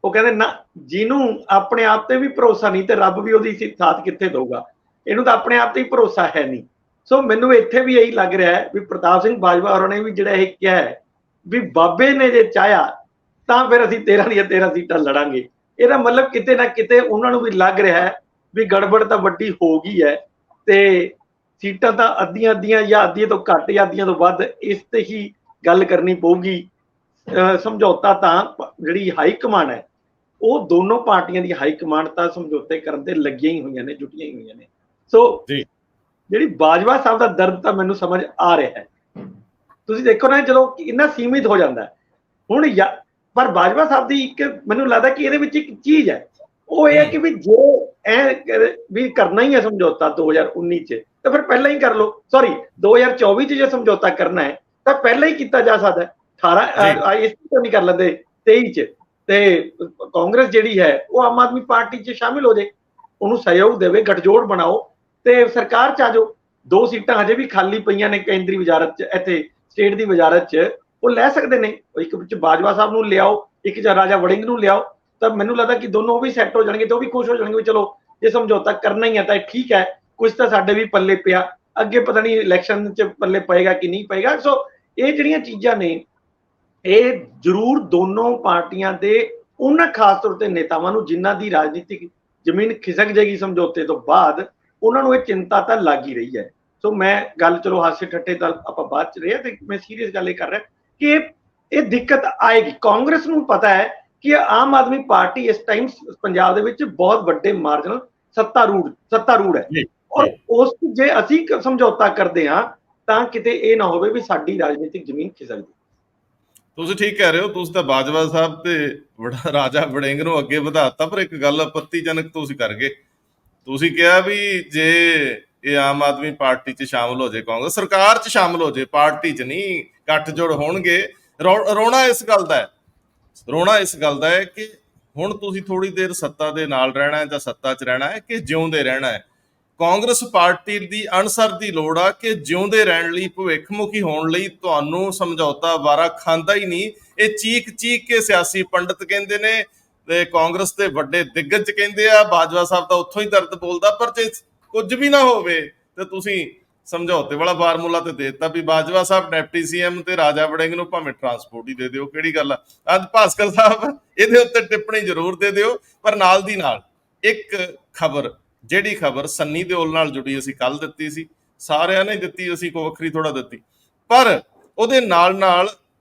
ਉਹ ਕਹਿੰਦੇ ਨਾ, ਜਿਹਨੂੰ ਆਪਣੇ ਆਪ ਤੇ ਵੀ ਭਰੋਸਾ ਨਹੀਂ ਤੇ ਰੱਬ ਵੀ ਉਹਦੀ ਸਾਥ ਕਿੱਥੇ ਦਊਗਾ, ਇਹਨੂੰ ਤਾਂ ਆਪਣੇ ਆਪ ਤੇ ਹੀ ਭਰੋਸਾ ਹੈ ਨਹੀਂ। ਸੋ ਮੈਨੂੰ ਇੱਥੇ ਵੀ ਇਹੀ ਲੱਗ ਰਿਹਾ ਹੈ ਵੀ ਪ੍ਰਤਾਪ ਸਿੰਘ ਬਾਜਵਾ ਹੋਰਾਂ ਨੇ ਵੀ ਜਿਹੜਾ ਇਹ ਕਿਹਾ ਹੈ ਵੀ ਬਾਬੇ ਨੇ ਜੇ ਚਾਹਿਆ ਤਾਂ ਫਿਰ ਅਸੀਂ 13 ਦੀਆਂ 13 ਸੀਟਾਂ ਲੜਾਂਗੇ। ਇਹਦਾ ਮਤਲਬ ਕਿਤੇ ਨਾ ਕਿਤੇ ਉਹਨਾਂ ਨੂੰ ਵੀ ਲੱਗ ਰਿਹਾ ਹੈ ਵੀ ਗੜਬੜ ਤਾਂ ਵੱਡੀ ਹੋ ਗਈ ਹੈ ਤੇ ਸੀਟਾਂ ਤਾਂ ਅੱਧੀਆਂ ਅੱਧੀਆਂ ਜਾਂ ਅੱਧੀਆਂ ਤੋਂ ਘੱਟ ਜਾਂ ਅੱਧੀਆਂ ਤੋਂ ਵੱਧ ਇਸ ਤੇ ਹੀ ਗੱਲ ਕਰਨੀ ਪਊਗੀ। ਸਮਝੌਤਾ ਤਾਂ ਜਿਹੜੀ ਹਾਈ ਕਮਾਂਡ ਹੈ, ਉਹ ਦੋਨੋਂ ਪਾਰਟੀਆਂ ਦੀ ਹਾਈ ਕਮਾਂਡ ਤਾਂ ਸਮਝੌਤੇ ਕਰਨ ਤੇ ਲੱਗੀਆਂ ਹੀ ਹੋਈਆਂ ਨੇ, ਜੁਟੀਆਂ ਹੀ ਹੋਈਆਂ ਨੇ। ਸੋ ਜਿਹੜੀ ਬਾਜਵਾ ਸਾਹਿਬ ਦਾ ਦਰਦ ਤਾਂ ਮੈਨੂੰ ਸਮਝ ਆ ਰਿਹਾ ਹੈ। ਤੁਸੀਂ ਦੇਖੋ ਨਾ, ਜਦੋਂ ਇੰਨਾ ਸੀਮਿਤ ਹੋ ਜਾਂਦਾ ਹੁਣ, ਪਰ ਬਾਜਵਾ ਸਾਹਿਬ ਦੀ ਇੱਕ ਮੈਨੂੰ ਲੱਗਦਾ ਕਿ ਇਹਦੇ ਵਿੱਚ ਇੱਕ ਚੀਜ਼ ਹੈ, ਉਹ ਇਹ ਹੈ ਕਿ ਵੀ ਜੇ ਵੀ ਕਰਨਾ ਹੀ ਹੈ ਸਮਝੌਤਾ 2019 ਚ ਤਾਂ ਫਿਰ ਪਹਿਲਾਂ ਹੀ ਕਰ ਲਓ। ਸੌਰੀ 2024 ਚ ਜੇ ਸਮਝੌਤਾ ਕਰਨਾ ਹੈ ਤਾਂ ਪਹਿਲਾਂ ਹੀ ਕੀਤਾ ਜਾ ਸਕਦਾ ਹੈ। 18 ਇਸ ਤੋਂ ਨਹੀਂ ਕਰ ਲੈਂਦੇ 23 ਚ, ਤੇ ਕਾਂਗਰਸ ਜਿਹੜੀ ਹੈ ਉਹ ਆਮ ਆਦਮੀ ਪਾਰਟੀ ਚ ਸ਼ਾਮਿਲ ਹੋ ਜਾਏ, ਉਹਨੂੰ ਸਹਿਯੋਗ ਦੇਵੇ, ਗੱਠਜੋੜ ਬਣਾਓ ਤੇ ਸਰਕਾਰ ਚ ਆ ਜਾਓ। 2 ਸੀਟਾਂ ਹਜੇ ਵੀ ਖਾਲੀ ਪਈਆਂ ਨੇ ਕੇਂਦਰੀ ਵਜ਼ਾਰਤ ਚ, ਇੱਥੇ ਸਟੇਟ ਦੀ ਵਜ਼ਾਰਤ ਚ, ਉਹ ਲੈ ਸਕਦੇ ਨੇ। ਇੱਕ ਵਿੱਚ ਬਾਜਵਾ ਸਾਹਿਬ ਨੂੰ ਲਿਆਓ, ਇੱਕ ਚ ਰਾਜਾ ਵੜਿੰਗ ਨੂੰ ਲਿਆਓ, ਤਾਂ ਮੈਨੂੰ ਲੱਗਦਾ ਕਿ ਦੋਨੋਂ ਉਹ ਵੀ ਸੈੱਟ ਹੋ ਜਾਣਗੇ ਤੇ ਉਹ ਵੀ ਖੁਸ਼ ਹੋ ਜਾਣਗੇ ਵੀ ਚਲੋ ਜੇ ਸਮਝੌਤਾ ਕਰਨਾ ਹੀ ਹੈ ਤਾਂ ਠੀਕ ਹੈ, ਕੁਝ ਤਾਂ ਸਾਡੇ ਵੀ ਪੱਲੇ ਪਿਆ, ਅੱਗੇ ਪਤਾ ਨਹੀਂ ਇਲੈਕਸ਼ਨ ਚ ਪੱਲੇ ਪਏਗਾ ਕਿ ਨਹੀਂ ਪਏਗਾ। ਸੋ ਇਹ ਜਿਹੜੀਆਂ ਚੀਜ਼ਾਂ ਨੇ ਇਹ ਜ਼ਰੂਰ ਦੋਨੋਂ ਪਾਰਟੀਆਂ ਦੇ ਉਹਨਾਂ ਖਾਸ ਤੌਰ ਤੇ ਨੇਤਾਵਾਂ ਨੂੰ ਜਿਨ੍ਹਾਂ ਦੀ ਰਾਜਨੀਤਿਕ ਜ਼ਮੀਨ ਖਿਸਕ ਜਾਏਗੀ ਸਮਝੌਤੇ ਤੋਂ ਬਾਅਦ, ਉਹਨਾਂ ਨੂੰ ਇਹ ਚਿੰਤਾ ਤਾਂ ਲੱਗ ਹੀ ਰਹੀ ਹੈ। ਸੋ ਮੈਂ ਗੱਲ ਚਲੋ ਹਾਸੇ ਠੱਠੇ ਦਾ ਆਪਾਂ ਬਾਅਦ ਚ ਰਹੇ ਤੇ ਮੈਂ ਸੀਰੀਅਸ ਗੱਲ ਇਹ ਕਰ ਰਿਹਾ ਕਿ ਇਹ ਦਿੱਕਤ ਆਏਗੀ। ਕਾਂਗਰਸ ਨੂੰ ਪਤਾ ਹੈ ਕਿ ਆਮ ਆਦਮੀ ਪਾਰਟੀ ਇਸ ਟਾਈਮ ਪੰਜਾਬ ਦੇ ਵਿੱਚ ਬਹੁਤ ਵੱਡੇ ਮਾਰਜਨ ਸੱਤਾਰੂੜ ਹੈ, ਔਰ ਉਸ ਜੇ ਅਸੀਂ ਸਮਝੌਤਾ ਕਰਦੇ ਹਾਂ ਤਾਂ ਕਿਤੇ ਇਹ ਨਾ ਹੋਵੇ ਵੀ ਸਾਡੀ ਰਾਜਨੀਤਿਕ ਜ਼ਮੀਨ ਖਿਸਕ ਜਾਵੇ। ਤੁਸੀਂ ਠੀਕ ਕਹਿ ਰਹੇ ਹੋ, ਤੁਸੀਂ ਤਾਂ ਬਾਜਵਾ ਸਾਹਿਬ ਤੇ ਰਾਜਾ ਵੜਿੰਗ ਨੂੰ ਅੱਗੇ ਵਧਾਤਾ, ਪਰ ਇੱਕ ਗੱਲ ਆਪੱਤੀਜਨਕ ਤੁਸੀਂ ਕਰ ਗਏ। ਤੁਸੀਂ ਕਿਹਾ ਵੀ ਜੇ ਇਹ ਆਮ ਆਦਮੀ ਪਾਰਟੀ 'ਚ ਸ਼ਾਮਲ ਹੋ ਜਾਏ, ਕਾਂਗਰਸ ਸਰਕਾਰ 'ਚ ਸ਼ਾਮਲ ਹੋ ਜਾਏ, ਪਾਰਟੀ 'ਚ ਨਹੀਂ, ਗੱਠਜੋੜ ਹੋਣਗੇ। ਰੋਣਾ ਇਸ ਗੱਲ ਦਾ ਹੈ ਕਿ ਹੁਣ ਤੁਸੀਂ ਥੋੜੀ ਦੇਰ ਸੱਤਾ ਦੇ ਨਾਲ ਰਹਿਣਾ ਹੈ ਜਾਂ ਸੱਤਾ 'ਚ ਰਹਿਣਾ ਹੈ ਕਿ ਜਿਉਂਦੇ ਰਹਿਣਾ ਹੈ। ਕਾਂਗਰਸ ਪਾਰਟੀ ਦੀ ਅਣਸਰ ਦੀ ਲੋੜ ਆ ਕਿ ਜਿਉਂਦੇ ਰਹਿਣ ਲਈ, ਭਵਿੱਖਮੁਖੀ ਹੋਣ ਲਈ ਤੁਹਾਨੂੰ ਸਮਝੌਤਾ ਵਾਰਾ ਖਾਂਦਾ ਹੀ ਨਹੀਂ। ਇਹ ਚੀਕ ਕੇ ਸਿਆਸੀ ਪੰਡਤ ਕਹਿੰਦੇ ਨੇ ਤੇ ਕਾਂਗਰਸ ਦੇ ਵੱਡੇ ਦਿੱਗਜ ਕਹਿੰਦੇ ਆ, ਬਾਜਵਾ ਸਾਹਿਬ ਦਾ ਉੱਥੋਂ ਹੀ ਦਰਦ ਬੋਲਦਾ। ਪਰ ਜੇ ਕੁਝ ਵੀ ਨਾ ਹੋਵੇ ਤੇ ਤੁਸੀਂ ਸਮਝੌਤੇ ਵਾਲਾ ਫਾਰਮੂਲਾ ਤੇ ਦੇ ਦਿੱਤਾ ਵੀ ਬਾਜਵਾ ਸਾਹਿਬ ਡਿਪਟੀ ਸੀਐਮ ਤੇ ਰਾਜਾ ਵੜਿੰਗ ਨੂੰ ਭਾਵੇਂ ਟਰਾਂਸਪੋਰਟ ਹੀ ਦੇ ਦਿਓ, ਕਿਹੜੀ ਗੱਲ ਆ। ਅੱਜ ਭਾਸਕਰ ਸਾਹਿਬ ਇਹਦੇ ਉੱਤੇ ਟਿੱਪਣੀ ਜ਼ਰੂਰ ਦੇ ਦਿਓ। ਪਰ ਨਾਲ ਦੀ ਨਾਲ ਇੱਕ ਖਬਰ, ਜਿਹੜੀ ਖਬਰ ਸੰਨੀ ਦਿਓਲ ਨਾਲ ਜੁੜੀ ਅਸੀਂ ਕੱਲ ਦਿੱਤੀ ਸੀ, ਸਾਰਿਆਂ ਨੇ ਦਿੱਤੀ, ਅਸੀਂ ਕੋ ਵੱਖਰੀ ਥੋੜਾ ਦਿੱਤੀ, ਪਰ ਉਹਦੇ ਨਾਲ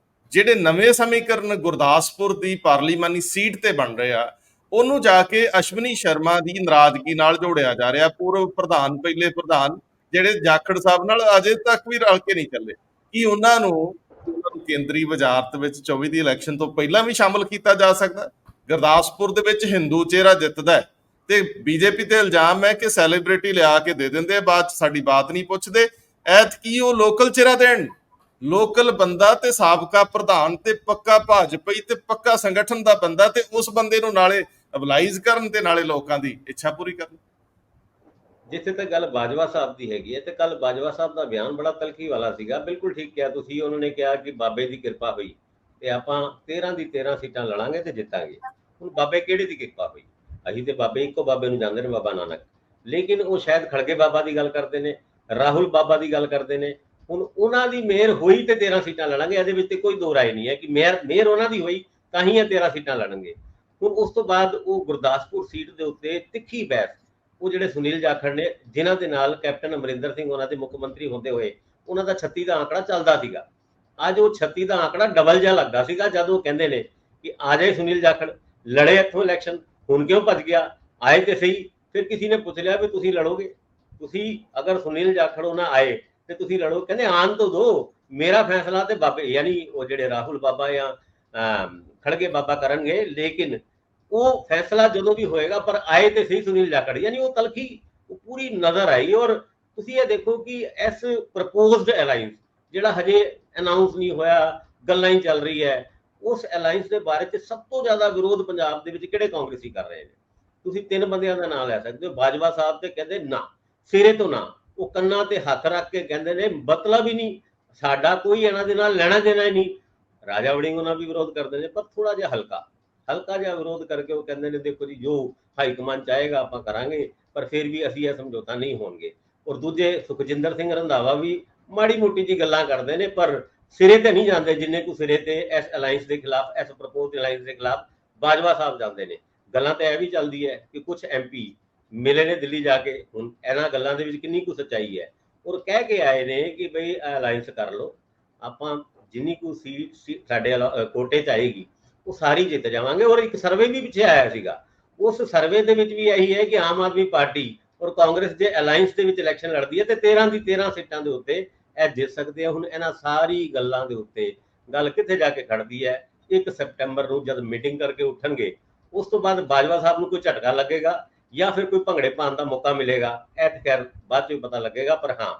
ਜਿਹੜੇ ਨਵੇਂ ਸਮੀਕਰਨ ਗੁਰਦਾਸਪੁਰ ਦੀ ਪਾਰਲੀਮਾਨੀ ਸੀਟ ਤੇ ਬਣ ਰਹੇ ਆ, ਉਹਨੂੰ ਜਾ ਕੇ ਅਸ਼ਵਨੀ ਸ਼ਰਮਾ ਦੀ ਨਾਰਾਜ਼ਗੀ ਨਾਲ ਜੋੜਿਆ ਜਾ ਰਿਹਾ। ਪੂਰਵ ਪ੍ਰਧਾਨ, ਪਹਿਲੇ ਪ੍ਰਧਾਨ ਜਿਹੜੇ ਜਾਖੜ ਸਾਹਿਬ ਨਾਲ ਅਜੇ ਤੱਕ ਵੀ ਰਲ ਕੇ ਨਹੀਂ ਚੱਲੇ, ਕੀ ਉਹਨਾਂ ਨੂੰ ਕੇਂਦਰੀ ਵਜ਼ਾਰਤ ਵਿੱਚ 24 ਦੀ ਇਲੈਕਸ਼ਨ ਤੋਂ ਪਹਿਲਾਂ ਵੀ ਸ਼ਾਮਲ ਕੀਤਾ ਜਾ ਸਕਦਾ? ਗੁਰਦਾਸਪੁਰ ਦੇ ਵਿੱਚ ਹਿੰਦੂ ਚਿਹਰਾ ਜਿੱਤਦਾ ਤੇ ਬੀਜੇਪੀ ਤੇ ਇਲਜ਼ਾਮ ਹੈ ਕਿ ਸੈਲੀਬ੍ਰਿਟੀ ਲਿਆ ਕੇ ਦੇ ਦਿੰਦੇ ਆ, ਬਾਅਦ ਚ ਸਾਡੀ ਬਾਤ ਨਹੀਂ ਪੁੱਛਦੇ। ਐਤਕੀ ਉਹ ਲੋਕਲ ਚਿਹਰਾ ਦੇਣ, ਲੋਕਲ ਬੰਦਾ ਤੇ ਸਾਬਕਾ ਪ੍ਰਧਾਨ ਤੇ ਪੱਕਾ ਭਾਜਪਾਈ ਤੇ ਪੱਕਾ ਸੰਗਠਨ ਦਾ ਬੰਦਾ, ਤੇ ਉਸ ਬੰਦੇ ਨੂੰ ਨਾਲੇ ਅਬਲਾਈਜ਼ ਕਰਨ ਤੇ ਨਾਲੇ ਲੋਕਾਂ ਦੀ ਇੱਛਾ ਪੂਰੀ ਕਰਨ। ਜਿੱਥੇ ਤੱਕ ਗੱਲ ਬਾਜਵਾ ਸਾਹਿਬ ਦੀ ਹੈਗੀ ਹੈ ਤੇ ਕੱਲ ਬਾਜਵਾ ਸਾਹਿਬ ਦਾ ਬਿਆਨ ਬੜਾ ਤਲਖੀ ਵਾਲਾ ਸੀਗਾ। ਬਿਲਕੁਲ ਠੀਕ ਕਿਹਾ ਤੁਸੀਂ, ਉਹਨਾਂ ਨੇ ਕਿਹਾ ਕਿ ਬਾਬੇ ਦੀ ਕਿਰਪਾ ਹੋਈ ਤੇ ਆਪਾਂ 13 ਦੀ 13 ਸੀਟਾਂ ਲੜਾਂਗੇ ਤੇ ਜਿੱਤਾਂਗੇ। ਹੁਣ ਬਾਬੇ ਕਿਹੜੇ ਦੀ ਕਿਰਪਾ ਹੋਈ? ਅਸੀਂ ਤੇ ਬਾਬੇ ਇੱਕੋ ਬਾਬੇ ਨੂੰ ਜਾਣਦੇ ਨੇ, ਬਾਬਾ ਨਾਨਕ। ਲੇਕਿਨ ਉਹ ਸ਼ਾਇਦ ਖੜਗੇ ਬਾਬਾ ਦੀ ਗੱਲ ਕਰਦੇ ਨੇ, ਰਾਹੁਲ ਬਾਬਾ ਦੀ ਗੱਲ ਕਰਦੇ ਨੇ। ਹੁਣ ਉਹਨਾਂ ਦੀ ਮਿਹਰ ਹੋਈ ਤੇ 13 ਸੀਟਾਂ ਲੜਾਂਗੇ, ਇਹਦੇ ਵਿੱਚ ਤੇ ਕੋਈ ਦੋ ਰਾਏ ਨਹੀਂ ਹੈ ਕਿ ਮਿਹਰ ਉਹਨਾਂ ਦੀ ਹੋਈ ਤਾਂ ਹੀ ਇਹ 13 ਸੀਟਾਂ ਲੜਨਗੇ। ਹੁਣ ਉਸ ਤੋਂ ਬਾਅਦ ਉਹ ਗੁਰਦਾਸਪੁਰ ਸੀਟ ਦੇ ਉੱਤੇ ਤਿੱਖੀ ਬਹਿਸ, ਉਹ ਜਿਹੜੇ ਸੁਨੀਲ ਜਾਖੜ ਨੇ, ਜਿਨ੍ਹਾਂ ਦੇ ਨਾਲ ਕੈਪਟਨ ਅਮਰਿੰਦਰ ਸਿੰਘ ਉਹਨਾਂ ਦੇ ਮੁੱਖ ਮੰਤਰੀ ਹੁੰਦੇ ਹੋਏ ਉਹਨਾਂ ਦਾ 36 ਦਾ ਆંકੜਾ ਚੱਲਦਾ ਸੀਗਾ। ਅੱਜ ਉਹ 36 ਦਾ ਆંકੜਾ ਡਬਲ ਜਿਹਾ ਲੱਗਦਾ ਸੀਗਾ ਜਦ ਉਹ ਕਹਿੰਦੇ ਨੇ ਕਿ ਆ ਜਾਏ ਸੁਨੀਲ ਜਾਖੜ, ਲੜੇ ਇੱਥੋਂ ਇਲੈਕਸ਼ਨ, ਹੁਣ ਕਿਉਂ ਭੱਜ ਗਿਆ? ਆਏ ਤੇ ਸਹੀ। ਫਿਰ ਕਿਸੇ ਨੇ ਪੁੱਛ ਲਿਆ ਵੀ ਤੁਸੀਂ ਲੜੋਗੇ? ਤੁਸੀਂ ਅਗਰ ਸੁਨੀਲ ਜਾਖੜ ਉਹਨਾਂ ਆਏ ਤੇ ਤੁਸੀਂ ਲੜੋ? ਕਹਿੰਦੇ ਆਣ ਤੋਂ ਦੋ, ਮੇਰਾ ਫੈਸਲਾ ਤੇ ਬਾਬੇ ਯਾਨੀ ਉਹ ਜਿਹੜੇ ਰਾਹੁਲ ਬਾਬਾ ਜਾਂ ਖੜਗੇ ਬਾਬਾ ਕਰਨਗੇ, ਲੇਕਿਨ ਉਹ ਫੈਸਲਾ ਜਦੋਂ ਵੀ ਹੋਏਗਾ ਪਰ ਆਏ ਤੇ ਸਹੀ ਸੁਨੀਲ ਜਾਖੜ। ਯਾਨੀ ਉਹ ਤਲਖੀ ਉਹ ਪੂਰੀ ਨਜ਼ਰ ਆਈ। ਔਰ ਤੁਸੀਂ ਇਹ ਦੇਖੋ ਕਿ ਇਸ ਪ੍ਰਪੋਜ਼ਡ ਅਲਾਈਅੰਸ ਜਿਹੜਾ ਹਜੇ ਅਨਾਉਂਸ ਨਹੀਂ ਹੋਇਆ, ਗੱਲਾਂ ਹੀ ਚੱਲ ਰਹੀ ਹੈ, ਉਸ ਅਲਾਈਅੰਸ ਦੇ ਬਾਰੇ ਚ ਸਭ ਤੋਂ ਜ਼ਿਆਦਾ ਵਿਰੋਧ ਪੰਜਾਬ ਦੇ ਵਿੱਚ ਕਿਹੜੇ ਕਾਂਗਰਸੀ ਕਰ ਰਹੇ ਨੇ? ਤੁਸੀਂ 3 ਬੰਦਿਆਂ ਦਾ ਨਾਮ ਲੈ ਸਕਦੇ ਹੋ। ਬਾਜਵਾ ਸਾਹਿਬ ਤੇ ਕਹਿੰਦੇ ਨਾ, ਸਿਰੇ ਤੋਂ ਨਾ, ਉਹ ਕੰਨਾਂ ਤੇ ਹੱਥ ਰੱਖ ਕੇ ਕਹਿੰਦੇ ਨੇ ਮਤਲਬ ਹੀ ਨਹੀਂ, ਸਾਡਾ ਕੋਈ ਇਹਨਾਂ ਦੇ ਨਾਲ ਲੈਣਾ ਦੇਣਾ ਹੀ ਨਹੀਂ। ਰਾਜਾ ਵੜਿੰਗ ਉਹਨਾਂ ਵੀ ਵਿਰੋਧ ਕਰਦੇ ਨੇ, ਪਰ ਥੋੜਾ ਜਿਹਾ ਹਲਕਾ ਜਿਹਾ ਵਿਰੋਧ ਕਰਕੇ ਉਹ ਕਹਿੰਦੇ ਨੇ ਦੇਖੋ ਜੀ ਜੋ ਹਾਈ ਕਮਾਂਡ ਚਾਹੇਗਾ ਆਪਾਂ ਕਰਾਂਗੇ, ਪਰ ਫਿਰ ਵੀ ਅਸੀਂ ਇਹ ਸਮਝੌਤਾ ਨਹੀਂ ਹੋਣਗੇ। ਔਰ ਦੂਜੇ ਸੁਖਜਿੰਦਰ ਸਿੰਘ ਰੰਧਾਵਾ ਵੀ ਮਾੜੀ ਮੋਟੀ ਜੀ ਗੱਲਾਂ ਕਰਦੇ ਨੇ, ਪਰ ਸਿਰੇ ਤੇ ਨਹੀਂ ਜਾਂਦੇ ਜਿੰਨੇ ਕੁ ਸਿਰੇ ਤੇ ਇਸ ਅਲਾਈਅੰਸ ਦੇ ਖਿਲਾਫ, ਇਸ ਪ੍ਰਪੋਜ਼ਡ ਅਲਾਈਅੰਸ ਦੇ ਖਿਲਾਫ ਬਾਜਵਾ ਸਾਹਿਬ ਜਾਂਦੇ ਨੇ। ਗੱਲਾਂ ਤਾਂ ਇਹ ਵੀ ਚੱਲਦੀ ਹੈ ਕਿ ਕੁਝ MP ਮਿਲੇ ਨੇ ਦਿੱਲੀ ਜਾ ਕੇ, ਹੁਣ ਇਹਨਾਂ ਗੱਲਾਂ ਦੇ ਵਿੱਚ ਕਿੰਨੀ ਕੁ ਸੱਚਾਈ ਹੈ। ਔਰ ਕਹਿ ਕੇ ਆਏ ਨੇ ਕਿ ਬਈ ਅਲਾਈਅੰਸ ਕਰ ਲਓ, ਆਪਾਂ ਜਿੰਨੀ ਕੁ ਸੀਟ ਸਾਡੇ ਕੋਟੇ 'ਚ ਆਏਗੀ ਉਹ ਸਾਰੀ ਜਿੱਤ ਜਾਵਾਂਗੇ। ਔਰ ਇੱਕ ਸਰਵੇ ਵੀ ਪਿੱਛੇ ਆਇਆ ਸੀਗਾ, ਉਸ ਸਰਵੇ ਦੇ ਵਿੱਚ ਵੀ ਇਹੀ ਹੈ ਕਿ ਆਮ ਆਦਮੀ ਪਾਰਟੀ ਔਰ ਕਾਂਗਰਸ ਦੇ ਅਲਾਈਅੰਸ ਦੇ ਵਿੱਚ ਇਲੈਕਸ਼ਨ ਲੜਦੀ ਹੈ ਤੇ 13 ਦੀ 13 ਸੀਟਾਂ ਦੇ ਉੱਤੇ ਇਹ ਜਿੱਤ ਸਕਦੇ ਆ। ਹੁਣ ਇਹਨਾਂ ਸਾਰੀ ਗੱਲਾਂ ਦੇ ਉੱਤੇ ਗੱਲ ਕਿੱਥੇ ਜਾ ਕੇ ਖੜਦੀ ਹੈ? 1 ਸਤੰਬਰ ਨੂੰ ਜਦ ਮੀਟਿੰਗ ਕਰਕੇ ਉੱਠਣਗੇ, ਉਸ ਤੋਂ ਬਾਅਦ ਬਾਜਵਾ ਸਾਹਿਬ ਨੂੰ ਕੋਈ ਝਟਕਾ ਲੱਗੇਗਾ ਜਾਂ ਫਿਰ ਕੋਈ ਭੰਗੜੇ ਪਾਉਣ ਦਾ ਮੌਕਾ ਮਿਲੇਗਾ, ਇਹ ਤਾਂ ਖੈਰ ਬਾਅਦ 'ਚ ਪਤਾ ਲੱਗੇਗਾ। ਪਰ ਹਾਂ,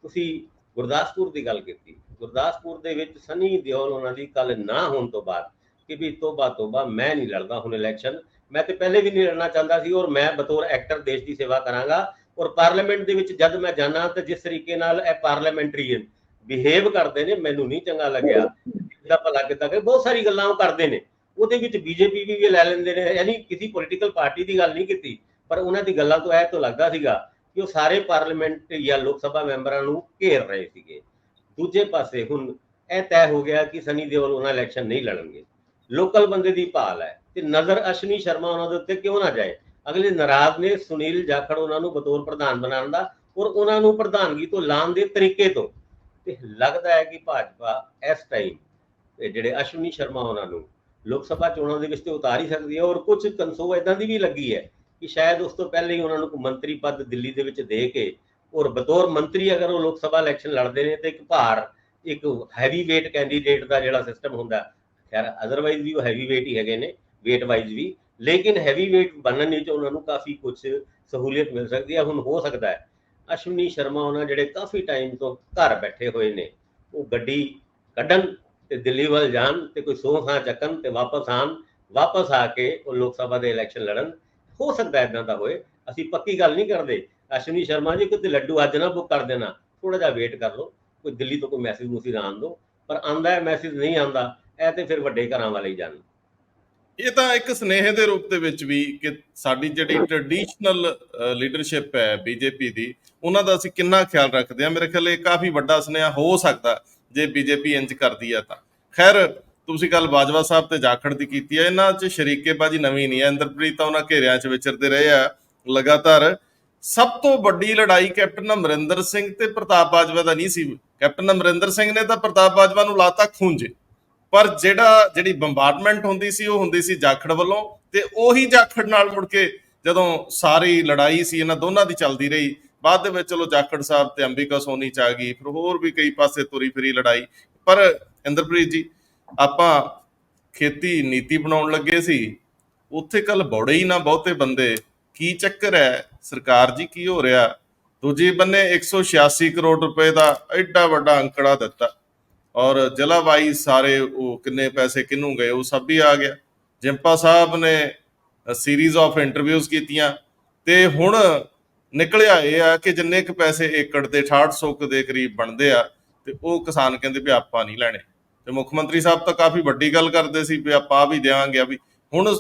ਤੁਸੀਂ ਗੁਰਦਾਸਪੁਰ ਦੀ ਗੱਲ ਕੀਤੀ, ਗੁਰਦਾਸਪੁਰ ਦੇ ਵਿੱਚ ਸਨੀ ਦਿਓਲ ਉਹਨਾਂ ਦੀ ਕੱਲ ਨਾ ਹੋਣ ਤੋਂ ਬਾਅਦ ਕਿ ਵੀ ਤੋਬਾ ਮੈਂ ਨਹੀਂ ਲੜਦਾ ਹੁਣ ਇਲੈਕਸ਼ਨ, ਮੈਂ ਤੇ ਪਹਿਲੇ ਵੀ ਨਹੀਂ ਲੜਨਾ ਚਾਹੁੰਦਾ ਸੀ, ਔਰ ਮੈਂ ਬਤੌਰ ਐਕਟਰ ਦੇਸ਼ ਦੀ ਸੇਵਾ ਕਰਾਂਗਾ। ਔਰ ਪਾਰਲੀਮੈਂਟ ਦੇ ਵਿੱਚ ਜਦ ਮੈਂ ਜਾਣਾ ਤਾਂ ਜਿਸ ਤਰੀਕੇ ਨਾਲ ਇਹ ਪਾਰਲੀਮੈਂਟਰੀਅਨ ਬਿਹੇਵ ਕਰਦੇ ਨੇ ਮੈਨੂੰ ਨਹੀਂ ਚੰਗਾ ਲੱਗਿਆ। ਕਿੱਦਾਂ ਭਲਾ ਕਿੱਦਾਂ ਕਿ ਬਹੁਤ ਸਾਰੀ ਗੱਲਾਂ ਉਹ ਕਰਦੇ ਨੇ, ਉਹਦੇ ਵਿੱਚ BJP ਵੀ ਲੈ ਲੈਂਦੇ ਨੇ। ਯਾਨੀ ਕਿਸੇ ਪੋਲੀਟੀਕਲ ਪਾਰਟੀ ਦੀ ਗੱਲ ਨਹੀਂ ਕੀਤੀ, ਪਰ ਉਹਨਾਂ ਦੀ ਗੱਲਾਂ ਤੋਂ ਇਹ ਤੋਂ ਲੱਗਦਾ ਸੀਗਾ ਕਿ ਉਹ ਸਾਰੇ ਪਾਰਲੀਮੈਂਟ ਜਾਂ ਲੋਕ ਸਭਾ ਮੈਂਬਰਾਂ ਨੂੰ ਘੇਰ ਰਹੇ ਸੀਗੇ। ਦੂਜੇ ਪਾਸੇ ਹੁਣ ਇਹ ਤੈਅ ਹੋ ਗਿਆ ਕਿ ਸਨੀ ਦਿਓਲ ਉਹਨਾਂ ਇਲੈਕਸ਼ਨ ਨਹੀਂ ਲੜਨਗੇ। ਲੋਕਲ ਬੰਦੇ ਦੀ ਭਾਲ ਹੈ ਤੇ ਨਜ਼ਰ ਅਸ਼ਵਨੀ ਸ਼ਰਮਾ ਉਹਨਾਂ ਦੇ ਉੱਤੇ ਕਿਉਂ ਨਾ ਜਾਏ। ਅਗਲੇ ਨਾਰਾਜ਼ ਨੇ ਸੁਨੀਲ ਜਾਖੜ ਉਹਨਾਂ ਨੂੰ ਬਤੌਰ ਪ੍ਰਧਾਨ ਬਣਾਉਣ ਦਾ ਔਰ ਉਹਨਾਂ ਨੂੰ ਪ੍ਰਧਾਨਗੀ ਤੋਂ ਲਾਉਣ ਦੇ ਤਰੀਕੇ ਤੋਂ। ਤੇ ਲੱਗਦਾ ਹੈ ਕਿ ਭਾਜਪਾ ਇਸ ਟਾਈਮ ਜਿਹੜੇ ਅਸ਼ਵਨੀ ਸ਼ਰਮਾ ਉਹਨਾਂ ਨੂੰ ਲੋਕ ਸਭਾ ਚੋਣਾਂ ਦੇ ਵਿੱਚ ਤੇ ਉਤਾਰ ਹੀ ਸਕਦੀ ਹੈ। ਔਰ ਕੁਝ ਕਨਸੋ ਇਦਾਂ ਦੀ ਵੀ ਲੱਗੀ ਹੈ ਕਿ ਸ਼ਾਇਦ ਉਸ ਤੋਂ ਪਹਿਲੇ ਹੀ ਉਹਨਾਂ ਨੂੰ ਕੋਈ ਮੰਤਰੀ ਪਦ ਦਿੱਲੀ ਦੇ ਵਿੱਚ ਦੇ ਕੇ ਔਰ ਬਤੌਰ ਮੰਤਰੀ ਅਗਰ ਉਹ ਲੋਕ ਸਭਾ ਇਲੈਕਸ਼ਨ ਲੜਦੇ ਨੇ ਤੇ ਇੱਕ ਹੈਵੀ ਵੇਟ ਕੈਂਡੀਡੇਟ ਦਾ ਜਿਹੜਾ ਸਿਸਟਮ ਹੁੰਦਾ, ਖੈਰ ਅਦਰਵਾਈਜ਼ ਵੀ ਉਹ ਹੈਵੀ ਵੇਟ ਹੀ ਹੈਗੇ ਨੇ ਵੇਟ ਵਾਈਜ਼ ਵੀ, ਲੇਕਿਨ ਹੈਵੀ ਵੇਟ ਬਣਨ ਵਿੱਚ ਉਹਨਾਂ ਨੂੰ ਕਾਫੀ ਕੁਝ ਸਹੂਲੀਅਤ ਮਿਲ ਸਕਦੀ ਹੈ। ਹੁਣ ਹੋ ਸਕਦਾ ਹੈ ਅਸ਼ਵਨੀ ਸ਼ਰਮਾ ਉਹਨਾਂ ਜਿਹੜੇ ਕਾਫੀ ਟਾਈਮ ਤੋਂ ਘਰ ਬੈਠੇ ਹੋਏ ਨੇ, ਉਹ ਗੱਡੀ ਕੱਢਣ ਤੇ ਦਿੱਲੀ ਵੱਲ ਜਾਣ ਤੇ ਕੋਈ ਸੌਂ ਚੱਕਣ ਤੇ ਵਾਪਸ ਆ ਕੇ ਉਹ ਲੋਕ ਸਭਾ ਦੇ ਇਲੈਕਸ਼ਨ ਲੜਨ। ਹੋ ਸਕਦਾ ਇਦਾਂ ਦਾ ਹੋਏ, ਅਸੀਂ ਪੱਕੀ ਗੱਲ ਨਹੀਂ ਕਰਦੇ। ਅਸ਼ਵਨੀ ਸ਼ਰਮਾ ਜੀ ਕੋਈ ਲੱਡੂ ਅੱਜ ਨਾ ਬੁੱਕ ਕਰ ਦੇਣਾ, ਥੋੜਾ ਜਿਹਾ ਵੇਟ ਕਰ ਲਓ, ਕੋਈ ਦਿੱਲੀ ਤੋਂ ਕੋਈ ਮੈਸੇਜ ਆਉਣ ਦਿਓ। ਪਰ ਆਂਦਾ ਹੈ ਮੈਸੇਜ ਨਹੀਂ ਆਉਂਦਾ, ਇਹ ਤੇ ਫਿਰ ਵੱਡੇ ਘਰਾਂ ਵਾਲੇ ਹੀ ਜਾਣ। ਇਹ ਤਾਂ ਇੱਕ ਸਨੇਹ ਦੇ ਰੂਪ ਦੇ ਵਿੱਚ ਵੀ ਕਿ ਸਾਡੀ ਜਿਹੜੀ ਟ੍ਰੈਡੀਸ਼ਨਲ ਲੀਡਰਸ਼ਿਪ ਹੈ BJP ਦੀ, ਉਹਨਾਂ ਦਾ ਅਸੀਂ ਕਿੰਨਾ ਖਿਆਲ ਰੱਖਦੇ ਹਾਂ। ਮੇਰੇ ਖਿਆਲ ਇਹ ਕਾਫੀ ਵੱਡਾ ਸੁਨੇਹਾ ਹੋ ਸਕਦਾ ਜੇ BJP ਇੰਜ ਕਰਦੀ ਹੈ ਤਾਂ। ਖੈਰ, ਤੁਸੀਂ ਗੱਲ ਬਾਜਵਾ ਸਾਹਿਬ ਤੇ ਜਾਖੜ ਦੀ ਕੀਤੀ ਹੈ, ਇਹਨਾਂ 'ਚ ਸ਼ਰੀਕੇਬਾਜ਼ੀ ਨਵੀਂ ਨਹੀਂ ਹੈ। ਇੰਦਰਪ੍ਰੀਤ ਤਾਂ ਉਹਨਾਂ ਘੇਰਿਆਂ 'ਚ ਵਿਚਰਦੇ ਰਹੇ ਆ ਲਗਾਤਾਰ। ਸਭ ਤੋਂ ਵੱਡੀ ਲੜਾਈ ਕੈਪਟਨ ਅਮਰਿੰਦਰ ਸਿੰਘ ਤੇ ਪ੍ਰਤਾਪ ਬਾਜਵਾ ਦਾ ਨਹੀਂ ਸੀ। ਕੈਪਟਨ ਅਮਰਿੰਦਰ ਸਿੰਘ ਨੇ ਤਾਂ ਪ੍ਰਤਾਪ ਬਾਜਵਾ ਨੂੰ ਲਾਤਾ ਖੂੰਜੇ, ਪਰ ਜਿਹੜੀ ਬੰਬਾਰਡਮੈਂਟ ਹੁੰਦੀ ਸੀ ਉਹ ਹੁੰਦੀ ਸੀ ਜਾਖੜ ਵੱਲੋਂ, ਤੇ ਉਹੀ ਜਾਖੜ ਨਾਲ ਮੁੜ ਕੇ ਜਦੋਂ ਸਾਰੀ ਲੜਾਈ ਸੀ ਇਹਨਾਂ ਦੋਨਾਂ ਦੀ ਚੱਲਦੀ ਰਹੀ। ਬਾਅਦ ਦੇ ਵਿੱਚ ਚਲੋ ਜਾਖੜ ਸਾਹਿਬ ਤੇ ਅੰਬਿਕਾ ਸੋਨੀ ਚ ਆ ਗਈ, ਫਿਰ ਹੋਰ ਵੀ ਕਈ ਪਾਸੇ ਤੁਰੀ ਫਿਰੀ ਲੜਾਈ। ਪਰ ਇੰਦਰਪ੍ਰੀਤ ਜੀ, ਆਪਾਂ ਖੇਤੀ ਨੀਤੀ ਬਣਾਉਣ ਲੱਗੇ ਸੀ, ਉੱਥੇ ਕੱਲ ਬੌੜੇ ਹੀ ਨਾ ਬਹੁਤੇ ਬੰਦੇ। ਕੀ ਚੱਕਰ ਹੈ ਸਰਕਾਰ ਜੀ, ਕੀ ਹੋ ਰਿਹਾ? ਦੂਜੇ ਬੰਨੇ 186 ਕਰੋੜ ਰੁਪਏ ਦਾ ਐਡਾ ਵੱਡਾ ਅੰਕੜਾ ਦਿੱਤਾ, ਔਰ ਜ਼ਿਲ੍ਹਾ ਵਾਈਜ਼ ਸਾਰੇ ਉਹ ਕਿੰਨੇ ਪੈਸੇ ਕਿਹਨੂੰ ਗਏ ਉਹ ਸਭ ਵੀ ਆ ਗਿਆ। ਜਿੰਪਾ ਸਾਹਿਬ ਨੇ ਸੀਰੀਜ਼ ਆਫ ਇੰਟਰਵਿਊਜ਼ ਕੀਤੀਆਂ ਤੇ ਹੁਣ ਨਿਕਲਿਆ ਇਹ ਆ ਕਿ ਜਿੰਨੇ ਕੁ ਪੈਸੇ ਏਕੜ ਦੇ 6800 ਦੇ ਕਰੀਬ ਬਣਦੇ ਆ ਤੇ ਉਹ ਕਿਸਾਨ ਕਹਿੰਦੇ ਵੀ ਆਪਾਂ ਨਹੀਂ ਲੈਣੇ। ਤੇ ਮੁੱਖ ਮੰਤਰੀ ਸਾਹਿਬ ਤਾਂ ਕਾਫੀ ਵੱਡੀ ਗੱਲ ਕਰਦੇ ਸੀ ਵੀ ਆਪਾਂ ਵੀ ਦੇਵਾਂਗੇ। ਵੀ ਹੁਣ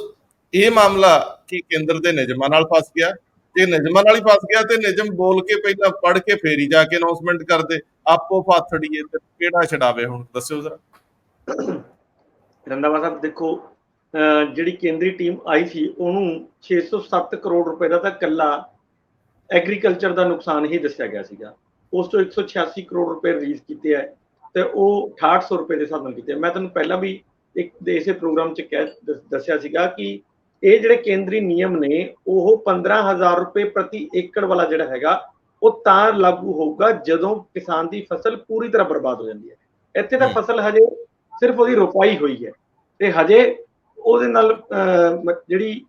ਇਹ ਮਾਮਲਾ ਕੀ ਕੇਂਦਰ ਦੇ ਨਿਯਮਾਂ ਨਾਲ ਫਸ ਗਿਆ? ਜੇ ਨਿਯਮਾਂ ਨਾਲ ਹੀ ਫਸ ਗਿਆ ਤੇ ਨਿਯਮ ਬੋਲ ਕੇ ਪਹਿਲਾਂ ਪੜ੍ਹ ਕੇ ਫੇਰ ਹੀ ਜਾ ਕੇ ਅਨਾਉਂਸਮੈਂਟ ਕਰਦੇ, ਆਪੋ ਫਾਥੜੀਏ ਤੇ ਕਿਹੜਾ ਛਡਾਵੇ? ਹੁਣ ਦੱਸਿਓ ਜ਼ਰਾ। ਰੰਧਾਵਾ ਸਾਹਿਬ ਦੇਖੋ, ਜਿਹੜੀ ਕੇਂਦਰੀ ਟੀਮ ਆਈ ਸੀ ਉਹਨੂੰ 607 ਕਰੋੜ ਰੁਪਏ ਦਾ ਤਾਂ ਇਕੱਲਾ ਐਗਰੀਕਲਚਰ ਦਾ ਨੁਕਸਾਨ ਹੀ ਦੱਸਿਆ ਗਿਆ ਸੀਗਾ। ਉਸ ਤੋਂ 186 ਕਰੋੜ ਰੁਪਏ ਰਿਲੀਜ਼ ਕੀਤੇ ਹੈ ਤੇ ਉਹ 6800 ਰੁਪਏ ਦੇ ਹਿਸਾਬ ਨਾਲ ਕੀਤੇ। ਮੈਂ ਤੁਹਾਨੂੰ ਪਹਿਲਾਂ ਵੀ ਇੱਕ ਇਸੇ ਪ੍ਰੋਗਰਾਮ 'ਚ ਦੱਸਿਆ ਸੀਗਾ ਕਿ ਇਹ ਜਿਹੜੇ ਕੇਂਦਰੀ ਨਿਯਮ ਨੇ ਉਹ 15,000 ਰੁਪਏ ਪ੍ਰਤੀ ਏਕੜ ਵਾਲਾ ਜਿਹੜਾ ਹੈਗਾ ਉਹ ਤਾਂ ਲਾਗੂ ਹੋਊਗਾ ਜਦੋਂ ਕਿਸਾਨ ਦੀ ਫਸਲ ਪੂਰੀ ਤਰ੍ਹਾਂ ਬਰਬਾਦ ਹੋ ਜਾਂਦੀ ਹੈ। ਇੱਥੇ ਤਾਂ ਫਸਲ ਹਜੇ ਸਿਰਫ ਉਹਦੀ ਰੁਪਾਈ ਹੋਈ ਹੈ ਤੇ ਹਜੇ ਉਹਦੇ ਨਾਲ ਜਿਹੜੀ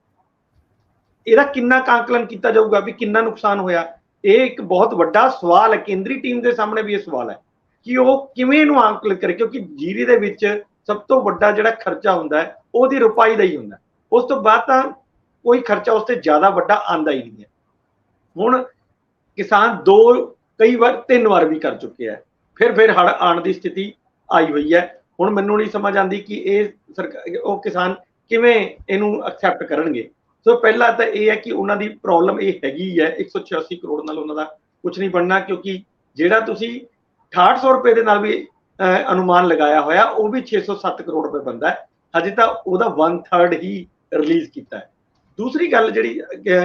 ਇਹਦਾ ਕਿੰਨਾ ਆਂਕਲਨ ਕੀਤਾ ਜਾਊਗਾ ਵੀ ਕਿੰਨਾ ਨੁਕਸਾਨ ਹੋਇਆ, ਇਹ ਇੱਕ ਬਹੁਤ ਵੱਡਾ ਸਵਾਲ ਹੈ। ਕੇਂਦਰੀ ਟੀਮ ਦੇ ਸਾਹਮਣੇ ਵੀ ਇਹ ਸਵਾਲ ਹੈ ਕਿ ਉਹ ਕਿਵੇਂ ਇਹਨੂੰ ਆਂਕਲਨ ਕਰੇ, ਕਿਉਂਕਿ ਜੀਰੀ ਦੇ ਵਿੱਚ ਸਭ ਤੋਂ ਵੱਡਾ ਜਿਹੜਾ ਖਰਚਾ ਹੁੰਦਾ ਹੈ ਉਹਦੀ ਰੁਪਾਈ ਦਾ ਹੀ ਹੁੰਦਾ। ਉਸ ਤੋਂ ਬਾਅਦ ਤਾਂ ਕੋਈ ਖਰਚਾ ਉਸ ਤੇ ਜ਼ਿਆਦਾ ਵੱਡਾ ਆਂਦਾ ਹੀ ਨਹੀਂ ਹੈ। ਹੁਣ ਕਿਸਾਨ ਕਈ ਵਾਰ 3 ਵਾਰ ਵੀ ਕਰ ਚੁੱਕੇ ਹੈ, ਫਿਰ ਹੜ੍ਹ ਆਉਣ ਦੀ ਸਥਿਤੀ ਆਈ ਹੋਈ ਹੈ। ਹੁਣ ਮੈਨੂੰ ਨਹੀਂ ਸਮਝ ਆਉਂਦੀ ਕਿ ਇਹ ਉਹ ਕਿਸਾਨ ਕਿਵੇਂ ਇਹਨੂੰ ਐਕਸੈਪਟ ਕਰਨਗੇ। ਸੋ ਪਹਿਲਾਂ ਤਾਂ ਇਹ ਹੈ ਕਿ ਉਹਨਾਂ ਦੀ ਪ੍ਰੋਬਲਮ ਇਹ ਹੈਗੀ ਹੈ, 186 ਕਰੋੜ ਨਾਲ ਉਹਨਾਂ ਦਾ ਕੁਝ ਨਹੀਂ ਬਣਨਾ, ਕਿਉਂਕਿ ਜਿਹੜਾ ਤੁਸੀਂ 6800 ਰੁਪਏ ਦੇ ਨਾਲ ਵੀ ਅਨੁਮਾਨ ਲਗਾਇਆ ਹੋਇਆ, ਉਹ ਵੀ 607 ਕਰੋੜ ਰੁਪਏ ਬਣਦਾ ਹੈ। ਹਜੇ ਤਾਂ ਉਹਦਾ 1/3 ਹੀ ਰਿਲੀਜ਼ ਕੀਤਾ ਹੈ। ਦੂਸਰੀ ਗੱਲ ਜਿਹੜੀ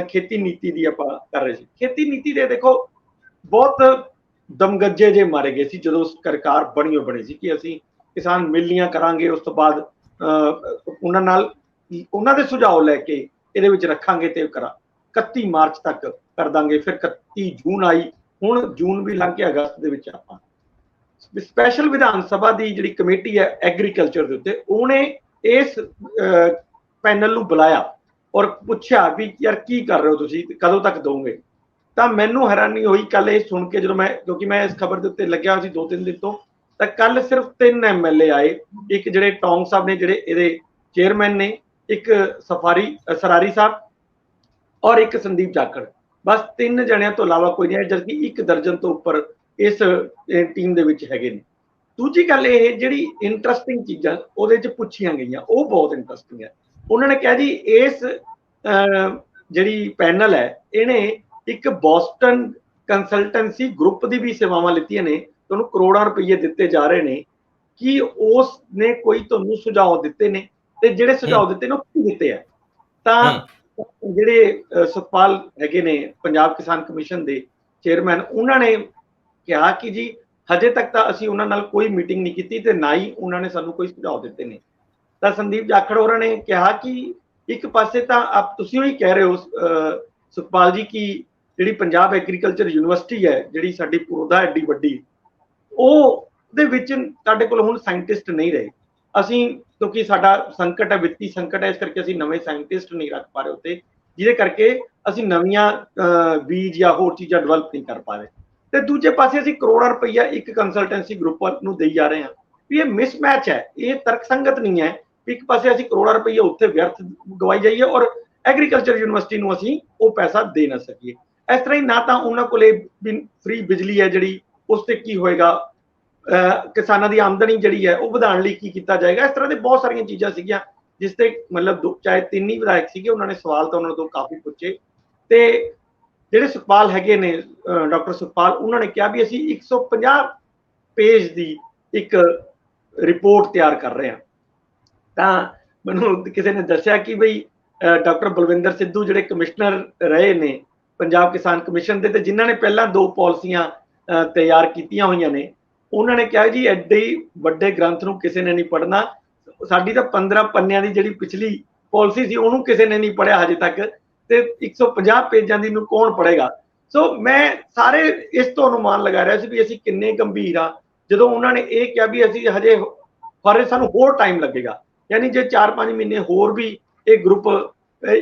ਖੇਤੀ ਨੀਤੀ ਦੀ ਆਪਾਂ ਕਰ ਰਹੇ ਸੀ, ਖੇਤੀ ਨੀਤੀ ਦੇ ਦੇਖੋ ਬਹੁਤ ਦਮਗੱਜੇ ਜੇ ਮਾਰੇ ਗਏ ਸੀ ਜਦੋਂ ਸਰਕਾਰ ਬਣੀ ਸੀ ਕਿ ਅਸੀਂ ਕਿਸਾਨ ਮਿਲਣੀਆਂ ਕਰਾਂਗੇ, ਉਸ ਤੋਂ ਬਾਅਦ ਉਹਨਾਂ ਨਾਲ ਉਹਨਾਂ ਦੇ ਸੁਝਾਅ ਲੈ ਕੇ ਇਹਦੇ ਵਿੱਚ ਰੱਖਾਂਗੇ ਤੇ 31 ਮਾਰਚ ਤੱਕ ਕਰ ਦਾਂਗੇ। ਫਿਰ 31 ਜੂਨ ਆਈ, ਹੁਣ ਜੂਨ ਵੀ ਲੰਘ ਕੇ ਅਗਸਤ ਦੇ ਵਿੱਚ ਆਪਾਂ ਸਪੈਸ਼ਲ ਵਿਧਾਨ ਸਭਾ ਦੀ ਜਿਹੜੀ ਕਮੇਟੀ ਹੈ ਐਗਰੀਕਲਚਰ ਦੇ ਉੱਤੇ, ਉਹਨੇ ਇਸ ਪੈਨਲ ਨੂੰ ਬੁਲਾਇਆ ਔਰ ਪੁੱਛਿਆ ਵੀ ਯਾਰ ਕੀ ਕਰ ਰਹੇ ਹੋ ਤੁਸੀਂ, ਕਦੋਂ ਤੱਕ ਦੋਗੇ। ਤਾਂ ਮੈਨੂੰ ਹੈਰਾਨੀ ਹੋਈ ਕੱਲ ਇਹ ਸੁਣ ਕੇ, ਜਦੋਂ ਮੈਂ ਕਿਉਂਕਿ ਮੈਂ ਇਸ ਖਬਰ ਦੇ ਉੱਤੇ ਲੱਗਿਆ ਹੋਇਆ ਸੀ 2-3 ਦਿਨ ਤੋਂ, ਤਾਂ ਕੱਲ ਸਿਰਫ 3 MLA ਆਏ। ਇੱਕ ਜਿਹੜੇ ਟੌਂਗ ਸਾਹਿਬ ਨੇ ਜਿਹੜੇ ਇਹਦੇ ਚੇਅਰਮੈਨ ਨੇ, ਇੱਕ ਸਰਾਰੀ ਸਾਹਿਬ ਔਰ ਇੱਕ ਸੰਦੀਪ ਜਾਖੜ, ਬਸ 3 ਜਣਿਆਂ ਤੋਂ ਇਲਾਵਾ ਕੋਈ ਨਹੀਂ ਹੈ, ਜਦਕਿ 1 ਦਰਜਨ ਤੋਂ ਉੱਪਰ ਇਸ ਟੀਮ ਦੇ ਵਿੱਚ ਹੈਗੇ ਨੇ। ਦੂਜੀ ਗੱਲ ਇਹ ਜਿਹੜੀ ਇੰਟਰਸਟਿੰਗ ਚੀਜ਼ਾਂ ਉਹਦੇ 'ਚ ਪੁੱਛੀਆਂ ਗਈਆਂ ਉਹ ਬਹੁਤ ਇੰਟਰਸਟਿੰਗ ਹੈ। ਉਹਨਾਂ ਨੇ ਕਿਹਾ ਜੀ ਇਸ ਜਿਹੜੀ ਪੈਨਲ ਹੈ ਇਹਨੇ ਇੱਕ ਬੋਸਟਨ ਕੰਸਲਟੈਂਸੀ ਗਰੁੱਪ ਦੀ ਵੀ ਸੇਵਾਵਾਂ ਲਿੱਤੀਆਂ ਨੇ, ਤੁਹਾਨੂੰ ਕਰੋੜਾਂ ਰੁਪਏ ਦਿੱਤੇ ਜਾ ਰਹੇ ਨੇ, ਕਿ ਉਸ ਨੇ ਕੋਈ ਤੁਹਾਨੂੰ ਸੁਝਾਅ ਦਿੱਤੇ ਨੇ, ਤੇ ਜਿਹੜੇ ਸੁਝਾਅ ਦਿੱਤੇ ਨੇ ਉਹ ਕੀ ਦਿੱਤੇ ਆ। ਤਾਂ ਜਿਹੜੇ ਸੁਖਪਾਲ ਹੈਗੇ ਨੇ ਪੰਜਾਬ ਕਿਸਾਨ ਕਮਿਸ਼ਨ ਦੇ ਚੇਅਰਮੈਨ, ਉਹਨਾਂ ਨੇ ਕਿਹਾ ਕਿ ਜੀ ਹਜੇ ਤੱਕ ਤਾਂ ਅਸੀਂ ਉਹਨਾਂ ਨਾਲ ਕੋਈ ਮੀਟਿੰਗ ਨਹੀਂ ਕੀਤੀ ਤੇ ਨਾ ਹੀ ਉਹਨਾਂ ਨੇ ਸਾਨੂੰ ਕੋਈ ਸੁਝਾਅ ਦਿੱਤੇ ਨੇ। ਤਾਂ ਸੰਦੀਪ ਜਾਖੜ ਹੋਰਾਂ ਨੇ ਕਿਹਾ ਕਿ ਇੱਕ ਪਾਸੇ ਤਾਂ ਆਪ ਤੁਸੀਂ ਹੀ ਕਹਿ ਰਹੇ ਹੋ ਸੁਖਪਾਲ ਜੀ ਕਿ ਜਿਹੜੀ ਪੰਜਾਬ ਐਗਰੀਕਲਚਰ ਯੂਨੀਵਰਸਿਟੀ ਹੈ, ਜਿਹੜੀ ਸਾਡੀ ਪੁਰੋਦਾ ਐਡੀ ਵੱਡੀ, ਉਹ ਦੇ ਵਿੱਚ ਸਾਡੇ ਕੋਲ ਹੁਣ ਸਾਇੰਟਿਸਟ ਨਹੀਂ ਰਹੇ। ਅਸੀਂ ਕਿਉਂਕਿ ਸਾਡਾ ਸੰਕਟ ਹੈ, ਵਿੱਤੀ ਸੰਕਟ ਹੈ, ਇਸ ਕਰਕੇ ਅਸੀਂ ਨਵੇਂ ਸਾਇੰਟਿਸਟ ਨਹੀਂ ਰੱਖ ਪਾ ਰਹੇ ਉੱਤੇ, ਜਿਹਦੇ ਕਰਕੇ ਅਸੀਂ ਨਵੀਆਂ ਬੀਜ ਜਾਂ ਹੋਰ ਚੀਜ਼ਾਂ ਡਿਵੈਲਪ ਨਹੀਂ ਕਰ ਪਾ ਰਹੇ। ਤੇ ਦੂਜੇ ਪਾਸੇ ਅਸੀਂ ਕਰੋੜਾਂ ਰੁਪਈਆ ਇੱਕ ਕੰਸਲਟੈਂਸੀ ਗਰੁੱਪ ਨੂੰ ਦੇਈ ਜਾ ਰਹੇ ਹਾਂ। ਵੀ ਇਹ ਮਿਸਮੈਚ ਹੈ, ਇਹ ਤਰਕਸੰਗਤ ਨਹੀਂ ਹੈ। ਇੱਕ ਪਾਸੇ ਅਸੀਂ ਕਰੋੜਾਂ ਰੁਪਈਆ ਉੱਥੇ ਵਿਅਰਥ ਗਵਾਈ ਜਾਈਏ ਔਰ ਐਗਰੀਕਲਚਰ ਯੂਨੀਵਰਸਿਟੀ ਨੂੰ ਅਸੀਂ ਉਹ ਪੈਸਾ ਦੇ ਨਾ ਸਕੀਏ। ਇਸ ਤਰ੍ਹਾਂ ਹੀ ਨਾ ਤਾਂ ਉਹਨਾਂ ਕੋਲੇ ਫ੍ਰੀ ਬਿਜਲੀ ਹੈ ਜਿਹੜੀ, ਉਸ ਤੇ ਕੀ ਹੋਏਗਾ, ਕਿਸਾਨਾਂ ਦੀ ਆਮਦਨੀ ਜਿਹੜੀ ਹੈ ਉਹ ਵਧਾਉਣ ਲਈ ਕੀ ਕੀਤਾ ਜਾਏਗਾ। ਇਸ ਤਰ੍ਹਾਂ ਦੇ ਬਹੁਤ ਸਾਰੀਆਂ ਚੀਜ਼ਾਂ ਸੀਗੀਆਂ ਜਿਸ ਤੇ ਮਤਲਬ ਚਾਹੇ 3 ਹੀ ਵਿਧਾਇਕ ਸੀਗੇ, ਉਹਨਾਂ ਨੇ ਸਵਾਲ ਤਾਂ ਉਹਨਾਂ ਤੋਂ ਕਾਫੀ ਪੁੱਛੇ। ਤੇ ਜਿਹੜੇ ਸੁਖਪਾਲ ਹੈਗੇ ਨੇ, ਡਾਕਟਰ ਸੁਖਪਾਲ, ਉਹਨਾਂ ਨੇ ਕਿਹਾ ਵੀ ਅਸੀਂ 150 ਪੇਜ ਦੀ ਇੱਕ ਰਿਪੋਰਟ ਤਿਆਰ ਕਰ ਰਹੇ ਹਾਂ। ਤਾਂ ਮੈਨੂੰ ਕਿਸੇ ਨੇ ਦੱਸਿਆ ਕਿ ਬਈ ਡਾਕਟਰ ਬਲਵਿੰਦਰ ਸਿੱਧੂ ਜਿਹੜੇ ਕਮਿਸ਼ਨਰ ਰਹੇ ਨੇ ਪੰਜਾਬ ਕਿਸਾਨ ਕਮਿਸ਼ਨ ਦੇ, ਤੇ ਜਿਨ੍ਹਾਂ ਨੇ ਪਹਿਲਾਂ 2 ਪਾਲਿਸੀਆਂ ਤਿਆਰ ਕੀਤੀਆਂ ਹੋਈਆਂ ਨੇ, ਉਹਨਾਂ ਨੇ ਕਿਹਾ ਜੀ ਐਡੇ ਵੱਡੇ ਗ੍ਰੰਥ ਨੂੰ ਕਿਸੇ ਨੇ ਨਹੀਂ ਪੜ੍ਹਨਾ। ਸਾਡੀ ਤਾਂ 15 ਪੰਨਿਆਂ ਦੀ ਜਿਹੜੀ ਪਿਛਲੀ ਪਾਲਿਸੀ ਸੀ ਉਹਨੂੰ ਕਿਸੇ ਨੇ ਨਹੀਂ ਪੜ੍ਹਿਆ ਹਜੇ ਤੱਕ, ਤੇ 150 ਪੇਜਾਂ ਦੀ ਨੂੰ ਕੌਣ ਪੜ੍ਹੇਗਾ। ਸੋ ਮੈਂ ਸਾਰੇ ਇਸ ਤੋਂ ਅਨੁਮਾਨ ਲਗਾ ਰਿਹਾ ਸੀ ਵੀ ਅਸੀਂ ਕਿੰਨੇ ਗੰਭੀਰ ਆ, ਜਦੋਂ ਉਹਨਾਂ ਨੇ ਇਹ ਕਿਹਾ ਵੀ ਅਸੀਂ ਹਜੇ ਸਾਨੂੰ ਹੋਰ ਟਾਈਮ ਲੱਗੇਗਾ। ਯਾਨੀ ਜੇ 4-5 ਮਹੀਨੇ ਹੋਰ ਵੀ ਇਹ ਗਰੁੱਪ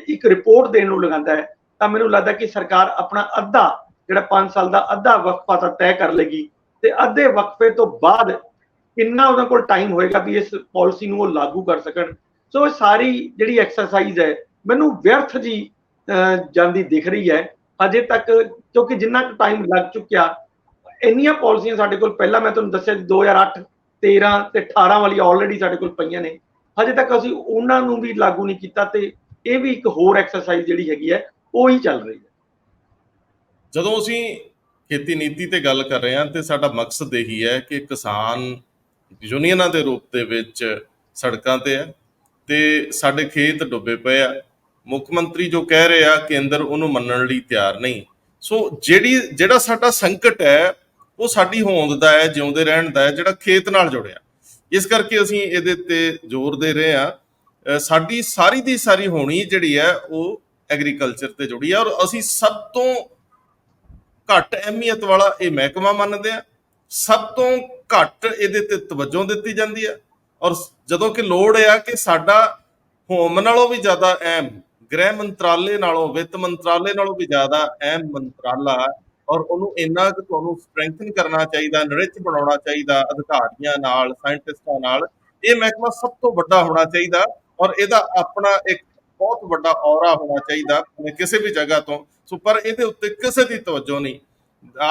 ਇੱਕ ਰਿਪੋਰਟ ਦੇਣ ਨੂੰ ਲਗਾਉਂਦਾ ਹੈ, ਤਾਂ ਮੈਨੂੰ ਲੱਗਦਾ ਕਿ ਸਰਕਾਰ ਆਪਣਾ ਅੱਧਾ ਜਿਹੜਾ 5 ਸਾਲ ਦਾ ਅੱਧਾ ਵਕਫਾ ਤਾਂ ਤੈਅ ਕਰ ਲੇਗੀ, ਤੇ ਅੱਧੇ ਵਕਫੇ ਤੋਂ ਬਾਅਦ ਕਿੰਨਾ ਉਹਨਾਂ ਕੋਲ ਟਾਈਮ ਹੋਏਗਾ ਵੀ ਇਸ ਪਾਲਿਸੀ ਨੂੰ ਉਹ ਲਾਗੂ ਕਰ ਸਕਣ। ਸੋ ਸਾਰੀ ਜਿਹੜੀ ਐਕਸਰਸਾਈਜ਼ ਹੈ ਮੈਨੂੰ ਵਿਅਰਥ ਜੀ ਜਾਂਦੀ ਦਿਖ ਰਹੀ ਹੈ ਹਜੇ ਤੱਕ, ਕਿਉਂਕਿ ਜਿੰਨਾ ਕੁ ਟਾਈਮ ਲੱਗ ਚੁੱਕਿਆ। ਇੰਨੀਆਂ ਪਾਲਿਸੀਆਂ ਸਾਡੇ ਕੋਲ ਪਹਿਲਾਂ ਮੈਂ ਤੁਹਾਨੂੰ ਦੱਸਿਆ 2008, 13 ਤੇ 18 ਵਾਲੀ ਆਲਰੇਡੀ ਸਾਡੇ ਕੋਲ ਪਈਆਂ ਨੇ, ਹਜੇ ਤੱਕ ਅਸੀਂ ਉਹਨਾਂ ਨੂੰ ਵੀ ਲਾਗੂ ਨਹੀਂ ਕੀਤਾ। ਤੇ ਇਹ ਵੀ ਇੱਕ ਹੋਰ ਐਕਸਰਸਾਈਜ਼ ਜਿਹੜੀ ਹੈਗੀ ਹੈ ਉਹ ਹੀ ਚੱਲ ਰਹੀ ਹੈ। ਜਦੋਂ ਅਸੀਂ ਖੇਤੀ ਨੀਤੀ ਤੇ ਗੱਲ ਕਰ ਰਹੇ ਹਾਂ ਤੇ ਸਾਡਾ ਮਕਸਦ ਇਹੀ ਹੈ ਕਿ ਕਿਸਾਨ ਯੂਨੀਅਨਾਂ ਦੇ ਰੂਪ ਦੇ ਵਿੱਚ ਸੜਕਾਂ ਤੇ ਹੈ ਤੇ ਸਾਡੇ ਖੇਤ ਡੁੱਬੇ ਪਏ ਆ। ਮੁੱਖ ਮੰਤਰੀ ਜੋ ਕਹਿ ਰਹੇ ਆ ਕੇਂਦਰ ਉਹਨੂੰ ਮੰਨਣ ਲਈ ਤਿਆਰ ਨਹੀਂ। ਸੋ ਜਿਹੜਾ ਸਾਡਾ ਸੰਕਟ ਹੈ ਉਹ ਸਾਡੀ ਹੋਂਦ ਦਾ ਹੈ, ਜਿਉਂਦੇ ਰਹਿਣ ਦਾ ਹੈ, ਜਿਹੜਾ ਖੇਤ ਨਾਲ ਜੁੜਿਆ। ਇਸ ਕਰਕੇ ਅਸੀਂ ਇਹਦੇ ਤੇ ਜ਼ੋਰ ਦੇ ਰਹੇ ਹਾਂ। ਸਾਡੀ ਸਾਰੀ ਦੀ ਸਾਰੀ ਹੋਣੀ ਜਿਹੜੀ ਹੈ ਉਹ ਐਗਰੀਕਲਚਰ ਤੇ ਜੁੜੀ ਹੈ, ਔਰ ਅਸੀਂ ਸਭ ਤੋਂ ਘੱਟ ਅਹਿਮੀਅਤ ਵਾਲਾ ਇਹ ਮਹਿਕਮਾ ਮੰਨਦੇ ਆ। ਸਭ ਤੋਂ ਘੱਟ ਇਹਦੇ ਤੇ ਤਵੱਜੋ ਦਿੱਤੀ ਜਾਂਦੀ ਹੈ, ਔਰ ਜਦੋਂ ਕਿ ਲੋੜ ਆ ਕਿ ਸਾਡਾ ਹੋਮ ਨਾਲੋਂ ਵੀ ਜ਼ਿਆਦਾ ਅਹਿਮ, ਗ੍ਰਹਿ ਮੰਤਰਾਲੇ ਨਾਲੋਂ, ਵਿੱਤ ਮੰਤਰਾਲੇ ਨਾਲੋਂ ਵੀ ਜ਼ਿਆਦਾ ਅਹਿਮ ਮੰਤਰਾਲਾ, ਔਰ ਉਹਨੂੰ ਇੰਨਾ ਕੁ ਤੁਹਾਨੂੰ ਸਟਰੈਂਥਨ ਕਰਨਾ ਚਾਹੀਦਾ, ਨਿਰਚ ਬਣਾਉਣਾ ਚਾਹੀਦਾ ਅਧਿਕਾਰੀਆਂ ਨਾਲ, ਸਾਇੰਟਿਸਟਾਂ ਨਾਲ। ਇਹ ਮਹਿਕਮਾ ਸਭ ਤੋਂ ਵੱਡਾ ਹੋਣਾ ਚਾਹੀਦਾ, ਔਰ ਇਹਦਾ ਆਪਣਾ ਇੱਕ ਬਹੁਤ ਵੱਡਾ ਔਰਾ ਹੋਣਾ ਚਾਹੀਦਾ ਕਿਸੇ ਵੀ ਜਗ੍ਹਾ ਤੋਂ। ਸੋ ਪਰ ਇਹਦੇ ਉੱਤੇ ਕਿਸੇ ਦੀ ਤਵੱਜੋ ਨਹੀਂ।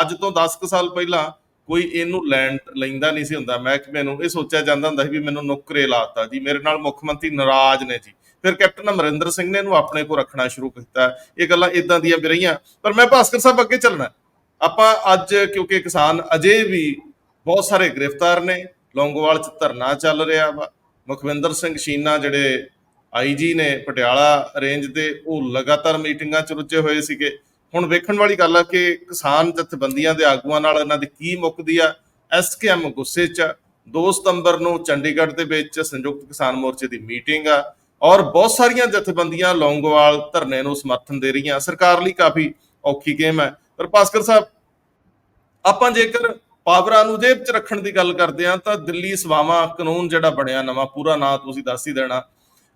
ਅੱਜ ਤੋਂ 10 ਕੁ ਸਾਲ ਪਹਿਲਾਂ ਕੋਈ ਇਹਨੂੰ ਲੈਂਦਾ ਨਹੀਂ ਸੀ ਹੁੰਦਾ ਮਹਿਕਮੇ ਨੂੰ। ਇਹ ਸੋਚਿਆ ਜਾਂਦਾ ਹੁੰਦਾ ਸੀ ਵੀ ਮੈਨੂੰ ਨੌਕਰੇ ਲਾਤਾ ਜੀ, ਮੇਰੇ ਨਾਲ ਮੁੱਖ ਮੰਤਰੀ ਨਾਰਾਜ਼ ਨੇ ਜੀ। ਫਿਰ ਕੈਪਟਨ ਅਮਰਿੰਦਰ ਸਿੰਘ ਨੇ ਇਹਨੂੰ ਆਪਣੇ ਕੋਲ ਰੱਖਣਾ ਸ਼ੁਰੂ ਕੀਤਾ। ਇਹ ਗੱਲਾਂ ਇਦਾਂ ਦੀਆਂ ਵੀ ਰਹੀਆਂ। ਪਰ ਮੈਂ ਭਾਸਕਰ ਸਾਹਿਬ ਅੱਗੇ ਚੱਲਣਾ। ਆਪਾਂ ਅੱਜ ਕਿਉਂਕਿ ਕਿਸਾਨ ਅਜੇ ਵੀ ਬਹੁਤ ਸਾਰੇ ਗ੍ਰਿਫਤਾਰ ਨੇ, ਲੌਂਗੋਵਾਲ 'ਚ ਧਰਨਾ ਚੱਲ ਰਿਹਾ ਵਾ। ਮੁਖਵਿੰਦਰ ਸਿੰਘ ਸ਼ੀਨਾ ਜਿਹੜੇ IG ਨੇ ਪਟਿਆਲਾ ਰੇਂਜ ਦੇ, ਉਹ ਲਗਾਤਾਰ ਮੀਟਿੰਗਾਂ 'ਚ ਰੁੱਝੇ ਹੋਏ ਸੀਗੇ। ਹੁਣ ਵੇਖਣ ਵਾਲੀ ਗੱਲ ਆ ਕਿ ਕਿਸਾਨ ਜਥੇਬੰਦੀਆਂ ਦੇ ਆਗੂਆਂ ਨਾਲ ਇਹਨਾਂ ਦੀ ਕੀ ਮੁੱਕਦੀ ਆ। SKM ਗੁੱਸੇ 'ਚ। 2 ਸਤੰਬਰ ਨੂੰ ਚੰਡੀਗੜ੍ਹ ਦੇ ਵਿੱਚ ਸੰਯੁਕਤ ਕਿਸਾਨ ਮੋਰਚੇ ਦੀ ਮੀਟਿੰਗ ਆ ਔਰ ਬਹੁਤ ਸਾਰੀਆਂ ਜਥੇਬੰਦੀਆਂ ਲੌਂਗੋਵਾਲ ਧਰਨੇ ਨੂੰ ਸਮਰਥਨ ਦੇ ਰਹੀਆਂ। ਸਰਕਾਰ ਲਈ ਕਾਫੀ ਔਖੀ ਗੇਮ ਹੈ। ਪਰ ਭਾਸਕਰ ਸਾਹਿਬ, ਆਪਾਂ ਜੇਕਰ ਪਾਵਰਾਂ ਨੂੰ ਜੇਬ 'ਚ ਰੱਖਣ ਦੀ ਗੱਲ ਕਰਦੇ ਹਾਂ ਤਾਂ ਦਿੱਲੀ ਸਭਾਵਾਂ ਕਾਨੂੰਨ ਜਿਹੜਾ ਬਣਿਆ ਨਵਾਂ, ਪੂਰਾ ਨਾਂ ਤੁਸੀਂ ਦੱਸ ਹੀ ਦੇਣਾ,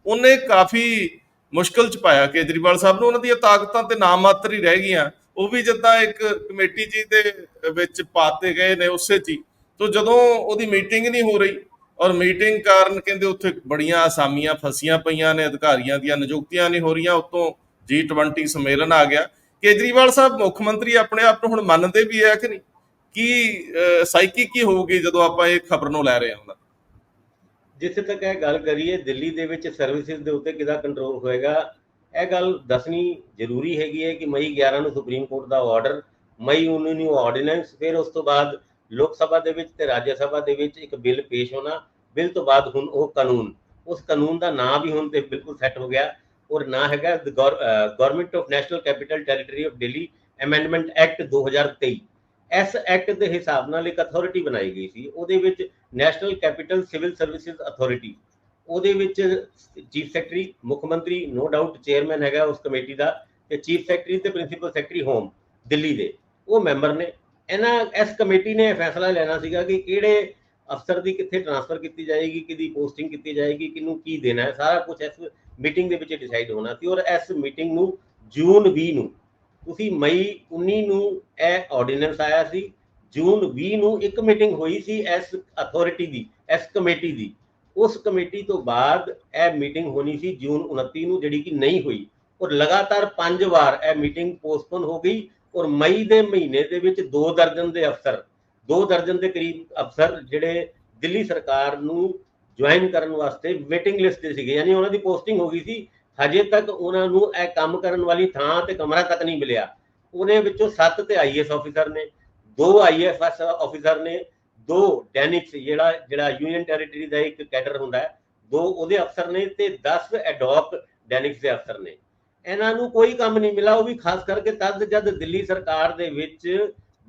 ਉਹਨੇ ਕਾਫੀ ਮੁਸ਼ਕਲ 'ਚ ਪਾਇਆ ਕੇਜਰੀਵਾਲ ਸਾਹਿਬ ਨੂੰ। ਉਹਨਾਂ ਦੀਆਂ ਤਾਕਤਾਂ ਤੇ ਨਾ ਮਾਤਰ ਹੀ ਰਹਿ ਗਈਆਂ। ਉਹ ਵੀ ਜਿੱਦਾਂ ਇੱਕ ਕਮੇਟੀ ਜੀ ਦੇ ਵਿੱਚ ਪਾਤੇ ਗਏ ਨੇ ਉਸੇ 'ਚ ਹੀ। ਤੋ ਜਦੋਂ ਉਹਦੀ ਮੀਟਿੰਗ ਨਹੀਂ ਹੋ ਰਹੀ ਔਰ ਮੀਟਿੰਗ ਕਾਰਨ ਕਹਿੰਦੇ ਉੱਥੇ ਬੜੀਆਂ ਅਸਾਮੀਆਂ ਫਸੀਆਂ ਪਈਆਂ ਨੇ, ਅਧਿਕਾਰੀਆਂ ਦੀਆਂ ਨਿਯੁਕਤੀਆਂ ਨਹੀਂ ਹੋ ਰਹੀਆਂ, ਉੱਤੋਂ G20 ਸੰਮੇਲਨ ਆ ਗਿਆ। ਕੇਜਰੀਵਾਲ ਸਾਹਿਬ ਮੁੱਖ ਮੰਤਰੀ ਆਪਣੇ ਆਪ ਨੂੰ ਹੁਣ ਮੰਨਦੇ ਵੀ ਹੈ ਕਿ ਨਹੀਂ? ਕੀ ਸਾਈਕੀ ਕੀ ਹੋਊਗੀ ਜਦੋਂ ਆਪਾਂ ਇਹ ਖਬਰ ਨੂੰ ਲੈ ਰਹੇ ਹਾਂ? ਜਿੱਥੇ ਤੱਕ ਇਹ ਗੱਲ ਕਰੀਏ ਦਿੱਲੀ ਦੇ ਵਿੱਚ ਸਰਵਿਸਿਜ਼ ਦੇ ਉੱਤੇ ਕਿਹਦਾ ਕੰਟਰੋਲ ਹੋਏਗਾ, ਇਹ ਗੱਲ ਦੱਸਣੀ ਜ਼ਰੂਰੀ ਹੈਗੀ ਹੈ ਕਿ ਮਈ 11 ਨੂੰ ਸੁਪਰੀਮ ਕੋਰਟ ਦਾ ਆਰਡਰ, ਮਈ 19 ਨੂੰ ਆਰਡੀਨੈਂਸ, ਫਿਰ ਉਸ ਤੋਂ ਬਾਅਦ ਲੋਕ ਸਭਾ ਦੇ ਵਿੱਚ ਤੇ ਰਾਜ ਸਭਾ ਦੇ ਵਿੱਚ ਇੱਕ ਬਿੱਲ ਪੇਸ਼ ਹੋਣਾ। ਬਿੱਲ ਤੋਂ ਬਾਅਦ ਹੁਣ ਉਹ ਕਾਨੂੰਨ, ਉਸ ਕਾਨੂੰਨ ਦਾ ਨਾਂ ਵੀ ਹੁਣ ਤੇ ਬਿਲਕੁਲ ਸੈੱਟ ਹੋ ਗਿਆ ਔਰ ਨਾਂ ਹੈਗਾ government of national capital territory of Delhi amendment act 2023। ਇਸ ਐਕਟ ਦੇ ਹਿਸਾਬ ਨਾਲ ਇੱਕ ਅਥਾਰਟੀ ਬਣਾਈ ਗਈ ਸੀ, ਉਹਦੇ ਵਿੱਚ national capital civil services authority, ਉਹਦੇ ਵਿੱਚ ਚੀਫ ਸੈਕਟਰੀ, ਮੁੱਖ ਮੰਤਰੀ ਨੋ ਡਾਊਟ ਚੇਅਰਮੈਨ ਹੈਗਾ ਉਸ ਕਮੇਟੀ ਦਾ, ਤੇ ਚੀਫ ਸੈਕਟਰੀ ਤੇ ਪ੍ਰਿੰਸੀਪਲ ਸੈਕਟਰੀ ਹੋਮ ਦਿੱਲੀ ਦੇ ਉਹ ਮੈਂਬਰ ਨੇ। ਇਸ ਕਮੇਟੀ ਨੇ ਫੈਸਲਾ ਲੈਣਾ ਸੀਗਾ ਕਿ ਕਿਹੜੇ ਅਫਸਰ ਦੀ ਕਿੱਥੇ ਟ੍ਰਾਂਸਫਰ ਕੀਤੀ ਜਾਏਗੀ, ਕਿਹਦੀ ਪੋਸਟਿੰਗ ਕੀਤੀ ਜਾਏਗੀ, ਕਿਹਨੂੰ ਕੀ ਦੇਣਾ ਹੈ, ਸਾਰਾ ਕੁਝ ਇਸ ਮੀਟਿੰਗ ਦੇ ਵਿੱਚ ਡਿਸਾਈਡ ਹੋਣਾ ਸੀ। ਔਰ ਇਸ ਮੀਟਿੰਗ ਨੂੰ ਜੂਨ 20 ਨੂੰ, ਤੁਸੀਂ ਮਈ 19 ਨੂੰ ਇਹ ਆਰਡੀਨੈਂਸ ਆਇਆ ਸੀ, ਜੂਨ 20 ਨੂੰ ਇੱਕ ਮੀਟਿੰਗ ਹੋਈ ਸੀ ਇਸ ਅਥਾਰਟੀ ਦੀ, ਇਸ ਕਮੇਟੀ ਦੀ। ਉਸ ਕਮੇਟੀ ਤੋਂ ਬਾਅਦ ਇਹ ਮੀਟਿੰਗ ਹੋਣੀ ਸੀ ਜੂਨ 29 ਨੂੰ, ਜਿਹੜੀ ਕਿ ਨਹੀਂ ਹੋਈ ਔਰ ਲਗਾਤਾਰ 5 ਵਾਰ ਇਹ ਮੀਟਿੰਗ ਪੋਸਟਪੋਨ ਹੋ ਗਈ। ਔਰ ਮਈ ਦੇ ਮਹੀਨੇ ਦੇ ਵਿੱਚ 2 ਦਰਜਨ ਦੇ ਅਫਸਰ, 2 ਦਰਜਨ ਦੇ ਕਰੀਬ ਅਫਸਰ ਜਿਹੜੇ ਦਿੱਲੀ ਸਰਕਾਰ ਨੂੰ ਜੁਆਇਨ ਕਰਨ ਵਾਸਤੇ ਵੇਟਿੰਗ ਲਿਸਟ ਤੇ ਸੀਗੇ, ਯਾਨੀ ਉਹਨਾਂ ਦੀ ਪੋਸਟਿੰਗ ਹੋ ਗਈ ਸੀ, ਹਜੇ ਤੱਕ ਉਹਨਾਂ ਨੂੰ ਇਹ ਕੰਮ ਕਰਨ ਵਾਲੀ ਥਾਂ ਤੇ ਕਮਰਾ ਤੱਕ ਨਹੀਂ ਮਿਲਿਆ। ਉਹਦੇ ਵਿੱਚੋਂ 7 ਤੇ IAS ਆਫੀਸਰ ਨੇ, 2 IFS ਆਫੀਸਰ ਨੇ, 2 ਡੈਨਿਕਸ ਜਿਹੜਾ ਯੂਨੀਅਨ ਟੈਰੀਟਰੀ ਦਾ ਇੱਕ ਕੈਡਰ ਹੁੰਦਾ ਹੈ, 2 ਉਹਦੇ ਅਫਸਰ ਨੇ, ਤੇ 10 ਐਡੌਕ ਡੈਨਿਕਸ ਦੇ ਅਫਸਰ ਨੇ। ਇਹਨਾਂ ਨੂੰ ਕੋਈ ਕੰਮ ਨਹੀਂ ਮਿਲਾ। ਉਹ ਵੀ ਖਾਸ ਕਰਕੇ ਤਦ ਜਦ ਦਿੱਲੀ ਸਰਕਾਰ ਦੇ ਵਿੱਚ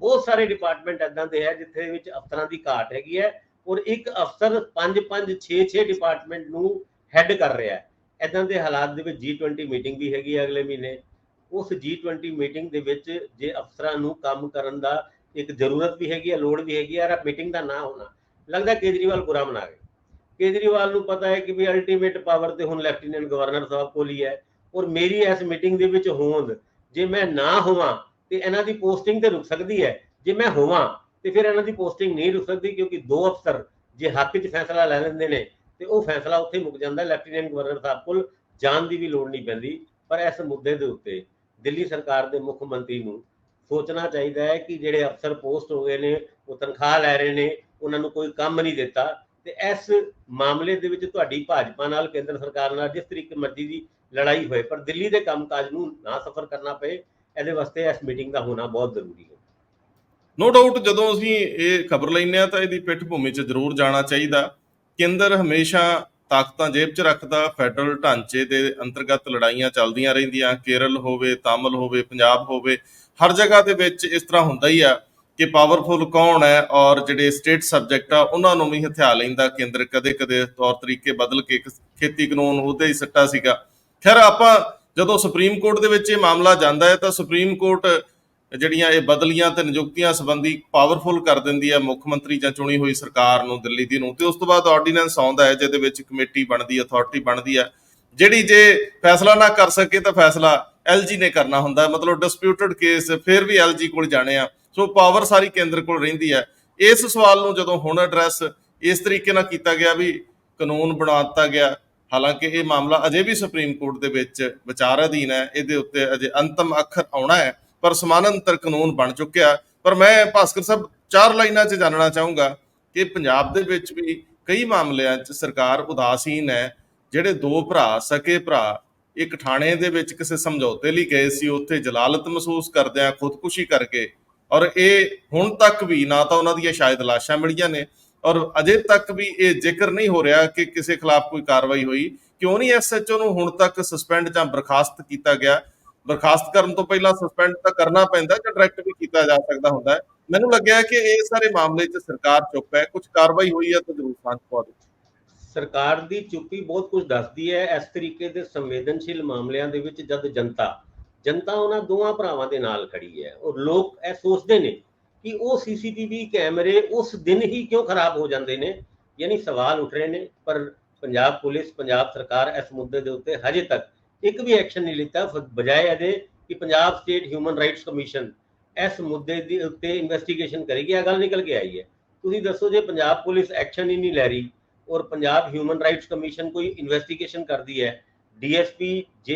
ਬਹੁਤ ਸਾਰੇ ਡਿਪਾਰਟਮੈਂਟ ਏਦਾਂ ਦੇ ਹੈ ਜਿੱਥੇ ਵਿੱਚ ਅਫਸਰਾਂ ਦੀ ਘਾਟ ਹੈਗੀ ਹੈ ਔਰ ਇੱਕ ਅਫਸਰ 5-5 6-6 ਡਿਪਾਰਟਮੈਂਟ ਨੂੰ ਹੈਡ ਕਰ ਰਿਹਾ ਹੈ। ਏਦਾਂ ਦੇ ਹਾਲਾਤ ਦੇ ਵਿੱਚ G20 ਮੀਟਿੰਗ ਵੀ ਹੈਗੀ ਹੈ ਅਗਲੇ ਮਹੀਨੇ। ਉਸ G20 ਮੀਟਿੰਗ ਦੇ ਵਿੱਚ ਜੇ ਅਫਸਰਾਂ ਨੂੰ ਕੰਮ ਕਰਨ ਦਾ ਇੱਕ ਜ਼ਰੂਰਤ ਵੀ ਹੈਗੀ ਹੈ, ਲੋੜ ਵੀ ਹੈਗੀ ਹੈ, ਮੀਟਿੰਗ ਦਾ ਨਾ ਹੋਣਾ, ਲੱਗਦਾ ਕੇਜਰੀਵਾਲ ਬੁਰਾ ਬਣਾ ਗਏ। ਕੇਜਰੀਵਾਲ ਨੂੰ ਪਤਾ ਹੈ ਕਿ ਵੀ ਅਲਟੀਮੇਟ ਪਾਵਰ ਤੇ ਹੁਣ ਲੈਫਟੀਨੈਂਟ ਗਵਰਨਰ ਸਾਹਿਬ ਕੋਲ ਹੀ ਹੈ ਔਰ ਮੇਰੀ ਇਸ ਮੀਟਿੰਗ ਦੇ ਵਿੱਚ ਹੋਂਦ, ਜੇ ਮੈਂ ਨਾ ਹੋਵਾਂ ਤੇ ਇਹਨਾਂ ਦੀ ਪੋਸਟਿੰਗ ਤੇ ਰੁਕ ਸਕਦੀ ਹੈ, ਜੇ ਮੈਂ ਹੋਵਾਂ ਤੇ ਫਿਰ ਇਹਨਾਂ ਦੀ ਪੋਸਟਿੰਗ ਨਹੀਂ ਰੁਕ ਸਕਦੀ, ਕਿਉਂਕਿ 2 ਅਫਸਰ ਜੇ ਹੱਕ 'ਚ ਫੈਸਲਾ ਲੈ ਲੈਂਦੇ ਨੇ ਤੇ ਉਹ ਫੈਸਲਾ ਉੱਥੇ ਮੁੱਕ ਜਾਂਦਾ। ਲੈਫਟੀਨੈਂਟ ਗਵਰਨਰ ਸਾਹਿਬ ਕੋਲ ਜਾਣ ਦੀ ਵੀ ਲੋੜ ਨਹੀਂ ਪੈਂਦੀ। ਪਰ ਇਸ ਮੁੱਦੇ ਦੇ ਉੱਤੇ ਦਿੱਲੀ ਸਰਕਾਰ ਦੇ ਮੁੱਖ ਮੰਤਰੀ ਨੂੰ ਸੋਚਣਾ ਚਾਹੀਦਾ ਹੈ ਕਿ ਜਿਹੜੇ ਅਫਸਰ ਪੋਸਟ ਹੋ ਗਏ ਨੇ, ਉਹ ਤਨਖਾਹ ਲੈ ਰਹੇ ਨੇ, ਉਹਨਾਂ ਨੂੰ ਕੋਈ ਕੰਮ ਨਹੀਂ ਦਿੱਤਾ। ਤੇ ਇਸ ਮਾਮਲੇ ਦੇ ਵਿੱਚ ਤੁਹਾਡੀ ਭਾਜਪਾ ਨਾਲ, ਕੇਂਦਰ ਸਰਕਾਰ ਨਾਲ ਜਿਸ ਤਰੀਕੇ ਮਰਜ਼ੀ ਦੀ ਲੜਾਈ ਹੋਏ, ਪਰ ਦਿੱਲੀ ਦੇ ਕੰਮਕਾਜ ਨੂੰ ਨਾ ਸਫਰ ਕਰਨਾ ਪਏ, ਇਹਦੇ ਵਾਸਤੇ ਇਸ ਮੀਟਿੰਗ ਦਾ ਹੋਣਾ ਬਹੁਤ ਜ਼ਰੂਰੀ ਹੈ। ਨੋ ਡਾਊਟ ਜਦੋਂ ਅਸੀਂ ਇਹ ਖਬਰ ਲੈਂਦੇ ਹਾਂ ਤਾਂ ਇਹਦੀ ਪਿੱਠ ਭੂਮੀ 'ਚ ਜ਼ਰੂਰ ਜਾਣਾ ਚਾਹੀਦਾ। ਕੇਂਦਰ ਹਮੇਸ਼ਾ ਤਾਕਤਾਂ ਜੇਬ 'ਚ ਰੱਖਦਾ। ਫੈਡਰਲ ਢਾਂਚੇ ਦੇ ਅੰਤਰਗਤ ਲੜਾਈਆਂ ਚੱਲਦੀਆਂ ਰਹਿੰਦੀਆਂ, ਕੇਰਲ ਹੋਵੇ, ਤਾਮਿਲ ਹੋਵੇ, ਪੰਜਾਬ ਹੋਵੇ, ਹਰ ਜਗ੍ਹਾ ਦੇ ਵਿੱਚ ਇਸ ਤਰ੍ਹਾਂ ਹੁੰਦਾ ਹੀ ਆ ਕਿ ਪਾਵਰਫੁਲ ਕੌਣ ਹੈ ਔਰ ਜਿਹੜੇ ਸਟੇਟ ਸਬਜੈਕਟ ਆ ਉਹਨਾਂ ਨੂੰ ਵੀ ਹਥਿਆ ਲੈਂਦਾ ਕੇਂਦਰ। ਕਦੇ ਤੌਰ ਤਰੀਕੇ ਬਦਲ ਕੇ ਖੇਤੀ ਕਾਨੂੰਨ ਉਹਦੇ ਹੀ ਸੱਟਾ ਸੀਗਾ। ਖੈਰ, ਆਪਾਂ ਜਦੋਂ ਸੁਪਰੀਮ ਕੋਰਟ ਦੇ ਵਿੱਚ ਇਹ ਮਾਮਲਾ ਜਾਂਦਾ ਹੈ ਤਾਂ ਸੁਪਰੀਮ ਕੋਰਟ ਜਿਹੜੀਆਂ ਇਹ ਬਦਲੀਆਂ ਤੇ ਨਿਯੁਕਤੀਆਂ ਸੰਬੰਧੀ ਪਾਵਰਫੁਲ ਕਰ ਦਿੰਦੀ ਹੈ ਮੁੱਖ ਮੰਤਰੀ ਜਾਂ ਚੁਣੀ ਹੋਈ ਸਰਕਾਰ ਨੂੰ, ਦਿੱਲੀ ਦੀ ਨੂੰ। ਤੇ ਉਸ ਤੋਂ ਬਾਅਦ ਆਰਡੀਨੈਂਸ ਆਉਂਦਾ ਹੈ ਜਿਹਦੇ ਵਿੱਚ ਕਮੇਟੀ ਬਣਦੀ, ਅਥਾਰਟੀ ਬਣਦੀ ਹੈ, ਜਿਹੜੀ ਜੇ ਫੈਸਲਾ ਨਾ ਕਰ ਸਕੇ ਤਾਂ ਫੈਸਲਾ LG ਨੇ ਕਰਨਾ ਹੁੰਦਾ, ਮਤਲਬ ਡਿਸਪਿਊਟਡ ਕੇਸ ਫਿਰ ਵੀ LG ਕੋਲ ਜਾਣੇ ਆ। ਸੋ ਪਾਵਰ ਸਾਰੀ ਕੇਂਦਰ ਕੋਲ ਰਹਿੰਦੀ ਹੈ। ਇਸ ਸਵਾਲ ਨੂੰ ਜਦੋਂ ਹੁਣ ਐਡਰੈਸ ਇਸ ਤਰੀਕੇ ਨਾਲ ਕੀਤਾ ਗਿਆ ਵੀ ਕਾਨੂੰਨ ਬਣਾ ਦਿੱਤਾ ਗਿਆ, ਹਾਲਾਂਕਿ ਇਹ ਮਾਮਲਾ ਅਜੇ ਵੀ ਸੁਪਰੀਮ ਕੋਰਟ ਦੇ ਵਿੱਚ ਵਿਚਾਰ ਅਧੀਨ ਹੈ, ਇਹਦੇ ਉੱਤੇ ਅਜੇ ਅੰਤਮ ਅੱਖਰ ਆਉਣਾ ਹੈ, ਪਰ ਸਮਾਨਾਂਤਰ ਕਾਨੂੰਨ ਬਣ ਚੁੱਕਿਆ। ਪਰ ਮੈਂ ਭਾਸਕਰ ਸਾਹਿਬ 4 ਲਾਈਨਾਂ 'ਚ ਜਾਣਨਾ ਚਾਹੂੰਗਾ ਕਿ ਪੰਜਾਬ ਦੇ ਵਿੱਚ ਵੀ ਕਈ ਮਾਮਲਿਆਂ 'ਚ ਸਰਕਾਰ ਉਦਾਸੀਨ ਹੈ। ਜਿਹੜੇ 2 ਭਰਾ, ਸਕੇ ਭਰਾ, ਇੱਕ ਥਾਣੇ ਦੇ ਵਿੱਚ ਕਿਸੇ ਸਮਝੌਤੇ ਲਈ ਗਏ ਸੀ, ਉੱਥੇ ਜਲਾਲਤ ਮਹਿਸੂਸ ਕਰਦਿਆਂ ਖੁਦਕੁਸ਼ੀ ਕਰਕੇ, ਔਰ ਇਹ ਹੁਣ ਤੱਕ ਵੀ ਨਾ ਤਾਂ ਉਹਨਾਂ ਦੀਆਂ ਸ਼ਾਇਦ ਲਾਸ਼ਾਂ ਮਿਲੀਆਂ ਨੇ, ਔਰ ਅਜੇ ਤੱਕ ਵੀ ਇਹ ਜ਼ਿਕਰ ਨਹੀਂ ਹੋ ਰਿਹਾ ਕਿ ਕਿਸੇ ਖਿਲਾਫ ਕੋਈ ਕਾਰਵਾਈ ਹੋਈ। ਕਿਉਂ ਨਹੀਂ SHO ਨੂੰ ਹੁਣ ਤੱਕ ਸਸਪੈਂਡ ਜਾਂ ਬਰਖਾਸਤ ਕੀਤਾ ਗਿਆ? ਬਰਖਾਸਤ ਕਰਨ ਤੋਂ ਪਹਿਲਾਂ ਸਸਪੈਂਡ ਤਾਂ ਕਰਨਾ ਪੈਂਦਾ ਜਾਂ ਡਾਇਰੈਕਟ ਵੀ ਕੀਤਾ ਜਾ ਸਕਦਾ ਹੁੰਦਾ ਹੈ। ਮੈਨੂੰ ਲੱਗਿਆ ਕਿ ਇਹ ਸਾਰੇ ਮਾਮਲੇ 'ਚ ਸਰਕਾਰ ਚੁੱਪ ਹੈ, ਕੁਝ ਕਾਰਵਾਈ ਹੋਈ ਹੈ ਤਾਂ ਜ਼ਰੂਰ ਸਾਂਝ ਪਾ ਦਿਓ। ਸਰਕਾਰ ਦੀ ਚੁੱਪੀ ਬਹੁਤ ਕੁਝ ਦੱਸਦੀ ਹੈ। ਇਸ ਤਰੀਕੇ ਦੇ ਸੰਵੇਦਨਸ਼ੀਲ ਮਾਮਲਿਆਂ ਦੇ ਵਿੱਚ ਜਦ ਜਨਤਾ ਉਹਨਾਂ ਦੋਵਾਂ ਭਰਾਵਾਂ ਦੇ ਨਾਲ ਖੜੀ ਹੈ, ਔਰ ਲੋਕ ਇਹ ਸੋਚਦੇ ਨੇ ਕਿ ਉਹ CCTV ਕੈਮਰੇ ਉਸ ਦਿਨ ਹੀ ਕਿਉਂ ਖਰਾਬ ਹੋ ਜਾਂਦੇ ਨੇ, ਯਾਨੀ ਸਵਾਲ ਉੱਠ ਰਹੇ ਨੇ। ਪਰ ਪੰਜਾਬ ਪੁਲਿਸ, ਪੰਜਾਬ ਸਰਕਾਰ ਇਸ ਮੁੱਦੇ ਦੇ ਉੱਤੇ ਹਜੇ ਤੱਕ ਇੱਕ ਵੀ ਐਕਸ਼ਨ ਨਹੀਂ ਲਿੱਤਾ, ਬਜਾਏ ਇਹਦੇ ਕਿ Punjab state human rights commission ਇਸ ਮੁੱਦੇ ਦੇ ਉੱਤੇ ਇਨਵੈਸਟੀਗੇਸ਼ਨ ਕਰੇਗੀ। ਇਹ ਗੱਲ ਨਿਕਲ ਕੇ ਆਈ ਹੈ। ਤੁਸੀਂ ਦੱਸੋ, ਜੇ ਪੰਜਾਬ ਪੁਲਿਸ ਐਕਸ਼ਨ ਹੀ ਨਹੀਂ ਲੈ ਰਹੀ ਔਰ ਪੰਜਾਬ ਹਿਊਮਨ ਰਾਈਟਸ ਕਮਿਸ਼ਨ ਕੋਈ ਇਨਵੈਸਟੀਗੇਸ਼ਨ ਕਰਦੀ ਹੈ, DSP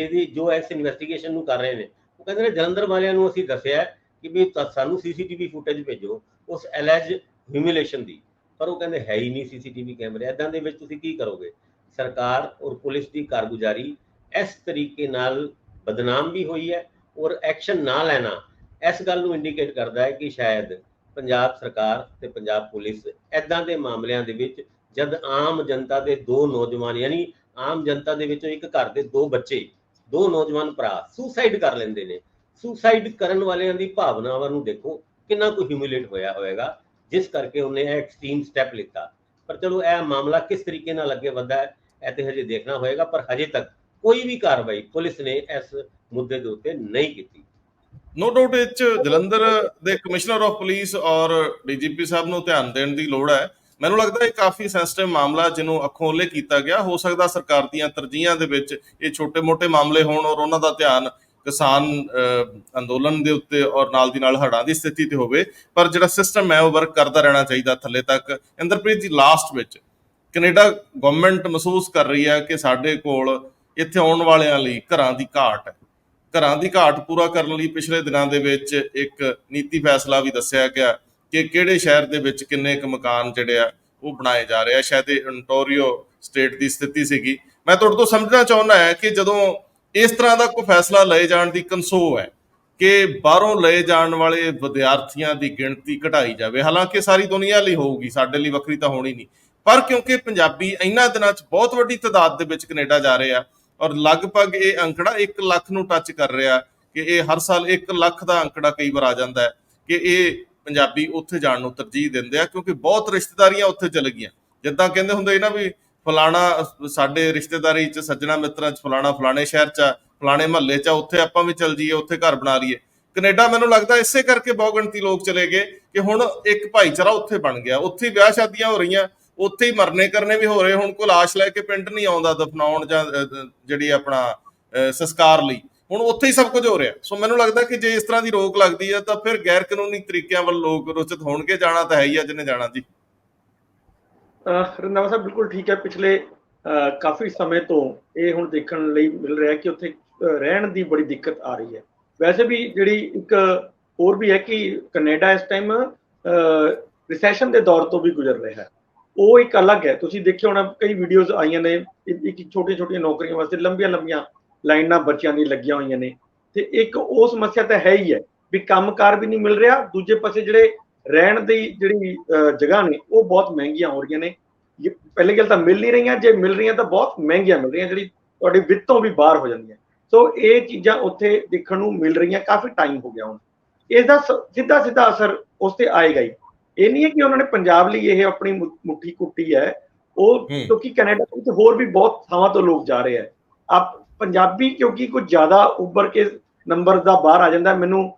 ਜੋ ਇਸ ਇਨਵੈਸਟੀਗੇਸ਼ਨ ਨੂੰ ਕਰ ਰਹੇ ਨੇ, ਉਹ ਕਹਿੰਦੇ ਨੇ ਜਲੰਧਰ ਵਾਲਿਆਂ ਨੂੰ ਅਸੀਂ ਦੱਸਿਆ ਕਿ ਵੀ ਸਾਨੂੰ CCTV ਫੁਟੇਜ ਭੇਜੋ ਉਸ ਐਲੈਜ ਹਿਊਮਿਲੇਸ਼ਨ ਦੀ, ਪਰ ਉਹ ਕਹਿੰਦੇ ਹੈ ਹੀ ਨਹੀਂ CCTV ਕੈਮਰੇ। ਇਦਾਂ ਦੇ ਵਿੱਚ ਤੁਸੀਂ ਕੀ ਕਰੋਗੇ? ਸਰਕਾਰ ਔਰ ਪੁਲਿਸ ਦੀ ਕਾਰਗੁਜ਼ਾਰੀ ਇਸ ਤਰੀਕੇ ਨਾਲ ਬਦਨਾਮ ਵੀ ਹੋਈ ਹੈ, ਔਰ ਐਕਸ਼ਨ ਨਾ ਲੈਣਾ ਇਸ ਗੱਲ ਨੂੰ ਇੰਡੀਕੇਟ ਕਰਦਾ ਹੈ ਕਿ ਸ਼ਾਇਦ ਪੰਜਾਬ ਸਰਕਾਰ ਤੇ ਪੰਜਾਬ ਪੁਲਿਸ ਇਦਾਂ ਦੇ ਮਾਮਲਿਆਂ ਦੇ ਵਿੱਚ, ਜਦ ਆਮ ਜਨਤਾ ਦੇ 2 ਨੌਜਵਾਨ, ਯਾਨੀ ਆਮ ਜਨਤਾ ਦੇ ਵਿੱਚੋਂ ਇੱਕ ਘਰ ਦੇ 2 ਬੱਚੇ, 2 ਨੌਜਵਾਨ ਭਰਾ ਸੁਸਾਈਡ ਕਰ ਲੈਂਦੇ ਨੇ, ਸੁਸਾਈਡ ਕਰਨ ਵਾਲਿਆਂ ਦੀ ਭਾਵਨਾਵਾਂ ਨੂੰ ਦੇਖੋ ਕਿੰਨਾ ਕੁ ਹਿਊਮਿਲੇਟ ਹੋਇਆ ਹੋਵੇਗਾ, ਜਿਸ ਕਰਕੇ ਉਹਨੇ ਇਹ ਐਕਸਟ੍ਰੀਮ ਸਟੈਪ ਲਿੱਤਾ। ਪਰ ਚਲੋ, ਇਹ ਮਾਮਲਾ ਕਿਸ ਤਰੀਕੇ ਨਾਲ ਅੱਗੇ ਵਧਦਾ ਹੈ ਇਹ ਤੇ ਹਜੇ ਦੇਖਣਾ ਹੋਏਗਾ, ਪਰ ਹਜੇ ਤੱਕ ਕੋਈ ਵੀ ਕਾਰਵਾਈ ਪੁਲਿਸ ਨੇ ਇਸ ਮੁੱਦੇ ਦੇ ਉੱਤੇ ਨਹੀਂ ਕੀਤੀ। ਨੋ ਡਾਊਟ ਇਹ 'ਚ ਜਲੰਧਰ ਦੇ ਕਮਿਸ਼ਨਰ ਆਫ ਪੁਲਿਸ ਔਰ DGP ਸਾਹਿਬ ਨੂੰ ਧਿਆਨ ਦੇਣ ਦੀ ਲੋੜ ਹੈ। ਮੈਨੂੰ ਲੱਗਦਾ ਇਹ ਕਾਫੀ ਸੈਂਸਿਟਿਵ ਮਾਮਲਾ ਜਿਹਨੂੰ ਅੱਖੋਂ ਓਹਲੇ ਕੀਤਾ ਗਿਆ। ਹੋ ਸਕਦਾ ਸਰਕਾਰ ਦੀਆਂ ਤਰਜੀਹਾਂ ਦੇ ਵਿੱਚ ਇਹ ਛੋਟੇ-ਮੋਟੇ ਮਾਮਲੇ ਹੋਣ ਔਰ ਉਹਨਾਂ ਦਾ ਧਿਆਨ ਕਿਸਾਨ ਅੰਦੋਲਨ ਦੇ ਉੱਤੇ ਔਰ ਨਾਲ ਦੀ ਨਾਲ ਹੜ੍ਹਾਂ ਦੀ ਸਥਿਤੀ ਤੇ ਹੋਵੇ, ਪਰ ਜਿਹੜਾ ਸਿਸਟਮ ਹੈ ਉਹ ਵਰਕ ਕਰਦਾ ਰਹਿਣਾ ਚਾਹੀਦਾ ਥੱਲੇ ਤੱਕ। ਇੰਦਰਪ੍ਰੀਤ ਜੀ, ਲਾਸਟ ਵਿੱਚ ਕੈਨੇਡਾ ਗਵਰਨਮੈਂਟ ਮਹਿਸੂਸ ਕਰ ਰਹੀ ਹੈ ਕਿ ਸਾਡੇ ਕੋਲ ਇੱਥੇ ਆਉਣ ਵਾਲਿਆਂ ਲਈ ਘਰਾਂ ਦੀ ਘਾਟ ਹੈ। ਘਰਾਂ ਦੀ ਘਾਟ ਪੂਰਾ ਕਰਨ ਲਈ ਪਿਛਲੇ ਦਿਨਾਂ ਦੇ ਵਿੱਚ ਇੱਕ ਨੀਤੀ ਫੈਸਲਾ ਵੀ ਦੱਸਿਆ ਗਿਆ ਕਿ ਕਿਹੜੇ ਸ਼ਹਿਰ ਦੇ ਵਿੱਚ ਕਿੰਨੇ ਕੁ ਮਕਾਨ ਜਿਹੜੇ ਆ ਉਹ ਬਣਾਏ ਜਾ ਰਹੇ ਆ। ਸ਼ਾਇਦ ਇਹ ontario ਸਟੇਟ ਦੀ ਸਥਿਤੀ ਸੀਗੀ। ਮੈਂ ਤੁਹਾਡੇ ਤੋਂ ਸਮਝਣਾ ਚਾਹੁੰਦਾ ਹਾਂ ਕਿ ਜਦੋਂ ਇਸ ਤਰ੍ਹਾਂ ਦਾ ਕੋਈ ਫੈਸਲਾ ਲਏ ਜਾਣ ਦੀ ਕੰਸੋ ਹੈ ਕਿ ਬਾਹਰੋਂ ਲਏ ਜਾਣ ਵਾਲੇ ਵਿਦਿਆਰਥੀਆਂ ਦੀ ਗਿਣਤੀ ਘਟਾਈ ਜਾਵੇ, ਹਾਲਾਂਕਿ ਸਾਰੀ ਦੁਨੀਆ ਲਈ ਹੋਊਗੀ, ਸਾਡੇ ਲਈ ਵੱਖਰੀ ਤਾਂ ਹੋਣੀ ਨਹੀਂ, ਪਰ ਕਿਉਂਕਿ ਪੰਜਾਬੀ ਇਹਨਾਂ ਦਿਨਾਂ 'ਚ ਬਹੁਤ ਵੱਡੀ ਤਾਦਾਦ ਦੇ ਵਿੱਚ ਕੈਨੇਡਾ ਜਾ ਰਹੇ ਆ ਔਰ ਲਗਭਗ ਇਹ ਅੰਕੜਾ 1 ਲੱਖ ਨੂੰ ਟੱਚ ਕਰ ਰਿਹਾ ਕਿ ਇਹ ਹਰ ਸਾਲ 1 ਲੱਖ ਦਾ ਅੰਕੜਾ ਕਈ ਵਾਰ ਆ ਜਾਂਦਾ ਹੈ ਕਿ ਇਹ ਪੰਜਾਬੀ ਉੱਥੇ ਜਾਣ ਨੂੰ ਤਰਜੀਹ ਦਿੰਦੇ ਆ, ਕਿਉਂਕਿ ਬਹੁਤ ਰਿਸ਼ਤੇਦਾਰੀਆਂ ਉੱਥੇ ਚਲ ਗਈਆਂ। ਜਿੱਦਾਂ ਕਹਿੰਦੇ ਹੁੰਦੇ ਨਾ ਵੀ ਫਲਾਣਾ ਸਾਡੇ ਰਿਸ਼ਤੇਦਾਰੀ 'ਚ, ਸੱਜਣਾ ਮਿੱਤਰਾਂ 'ਚ ਫਲਾਣਾ ਫਲਾਣੇ ਸ਼ਹਿਰ 'ਚ, ਫਲਾਣੇ ਮਹੱਲੇ 'ਚ, ਉੱਥੇ ਆਪਾਂ ਵੀ ਚੱਲ ਜਾਈਏ, ਉੱਥੇ ਘਰ ਬਣਾ ਲਈਏ। ਕੈਨੇਡਾ ਮੈਨੂੰ ਲੱਗਦਾ ਇਸੇ ਕਰਕੇ ਬਹੁਤ ਗਿਣਤੀ ਲੋਕ ਚਲੇ ਗਏ ਕਿ ਹੁਣ ਇੱਕ ਭਾਈਚਾਰਾ ਉੱਥੇ ਬਣ ਗਿਆ, ਉੱਥੇ ਵਿਆਹ ਸ਼ਾਦੀਆਂ ਹੋ ਰਹੀਆਂ, ਉੱਥੇ ਹੀ ਮਰਨੇ ਕਰਨੇ ਵੀ ਹੋ ਰਹੇ। ਹੁਣ ਕੋਈ ਲਾਸ਼ ਲੈ ਕੇ ਪਿੰਡ ਨਹੀਂ ਆਉਂਦਾ ਦਫਨਾਉਣ ਜਾਂ ਜਿਹੜੀ ਆਪਣਾ ਸੰਸਕਾਰ ਲਈ, ਹੁਣ ਉੱਥੇ ਹੀ ਸਭ ਕੁਝ ਹੋ ਰਿਹਾ। ਸੋ ਮੈਨੂੰ ਲੱਗਦਾ ਕਿ ਜੇ ਇਸ ਤਰ੍ਹਾਂ ਦੀ ਰੋਕ ਲੱਗਦੀ ਹੈ ਤਾਂ ਫਿਰ ਗੈਰ ਕਾਨੂੰਨੀ ਤਰੀਕਿਆਂ ਵੱਲ ਲੋਕ ਰੁਚਿਤ ਹੋਣਗੇ। ਜਾਣਾ ਤਾਂ ਹੈ ਹੀ ਆ ਜਿਹਨੇ ਜਾਣਾ। ਜੀ ਰੰਧਾਵਾ ਸਾਹਿਬ, ਬਿਲਕੁਲ ਠੀਕ ਹੈ। ਪਿਛਲੇ ਕਾਫੀ ਸਮੇਂ ਤੋਂ ਇਹ ਹੁਣ ਦੇਖਣ ਲਈ ਮਿਲ ਰਿਹਾ ਕਿ ਉੱਥੇ ਰਹਿਣ ਦੀ ਬੜੀ ਦਿੱਕਤ ਆ ਰਹੀ ਹੈ। ਵੈਸੇ ਵੀ ਜਿਹੜੀ ਇੱਕ ਹੋਰ ਵੀ ਹੈ ਕਿ ਕੈਨੇਡਾ ਇਸ ਟਾਈਮ ਰਿਸੈਸ਼ਨ ਦੇ ਦੌਰ ਤੋਂ ਵੀ ਗੁਜ਼ਰ ਰਿਹਾ ਹੈ, ਉਹ ਇੱਕ ਅਲੱਗ ਹੈ। ਤੁਸੀਂ ਦੇਖਿਆ ਹੋਣਾ, ਕਈ ਵੀਡੀਓਜ਼ ਆਈਆਂ ਨੇ, ਇੱਕ ਛੋਟੀਆਂ ਨੌਕਰੀਆਂ ਵਾਸਤੇ ਲੰਬੀਆਂ ਲਾਈਨਾਂ ਬੱਚਿਆਂ ਦੀ ਲੱਗੀਆਂ ਹੋਈਆਂ ਨੇ, ਤੇ ਇੱਕ ਉਹ ਸਮੱਸਿਆ ਤਾਂ ਹੈ ਹੀ ਹੈ ਵੀ ਕੰਮਕਾਰ ਵੀ ਨਹੀਂ ਮਿਲ ਰਿਹਾ। ਦੂਜੇ ਪਾਸੇ ਜਿਹੜੇ ਰਹਿਣ ਦੀ ਜਿਹੜੀ ਜਗ੍ਹਾ ਨੇ ਉਹ ਬਹੁਤ ਮਹਿੰਗੀਆਂ ਹੋ ਰਹੀਆਂ ਨੇ। ਪਹਿਲੀ ਗੱਲ ਤਾਂ ਮਿਲ ਨਹੀਂ ਰਹੀਆਂ, ਜੇ ਮਿਲ ਰਹੀਆਂ ਤਾਂ ਬਹੁਤ ਮਹਿੰਗੀਆਂ ਮਿਲ ਰਹੀਆਂ, ਜਿਹੜੀ ਤੁਹਾਡੇ ਵਿੱਤੋਂ ਵੀ ਬਾਹਰ ਹੋ ਜਾਂਦੀਆਂ। ਸੋ ਇਹ ਚੀਜ਼ਾਂ ਉੱਥੇ ਦੇਖਣ ਨੂੰ ਮਿਲ ਰਹੀਆਂ, ਕਾਫੀ ਟਾਈਮ ਹੋ ਗਿਆ ਹੁਣ। ਇਸਦਾ ਸਿੱਧਾ ਅਸਰ ਉਸ ਤੇ ਆਏਗਾ ਹੀ। ਇਹ ਨਹੀਂ ਹੈ ਕਿ ਉਹਨਾਂ ਨੇ ਪੰਜਾਬ ਲਈ ਇਹ ਆਪਣੀ ਮੁੱਠੀ ਕੁੱਟੀ ਹੈ, ਉਹ ਕਿਉਂਕਿ ਕੈਨੇਡਾ ਵਿੱਚ ਹੋਰ ਵੀ ਬਹੁਤ ਥਾਵਾਂ ਤੋਂ ਲੋਕ ਜਾ ਰਹੇ ਆ। ਪੰਜਾਬੀ ਕਿਉਂਕਿ ਕੁਝ ਜ਼ਿਆਦਾ ਉੱਭਰ ਕੇ ਨੰਬਰ ਦਾ ਬਾਹਰ ਆ ਜਾਂਦਾ। ਮੈਨੂੰ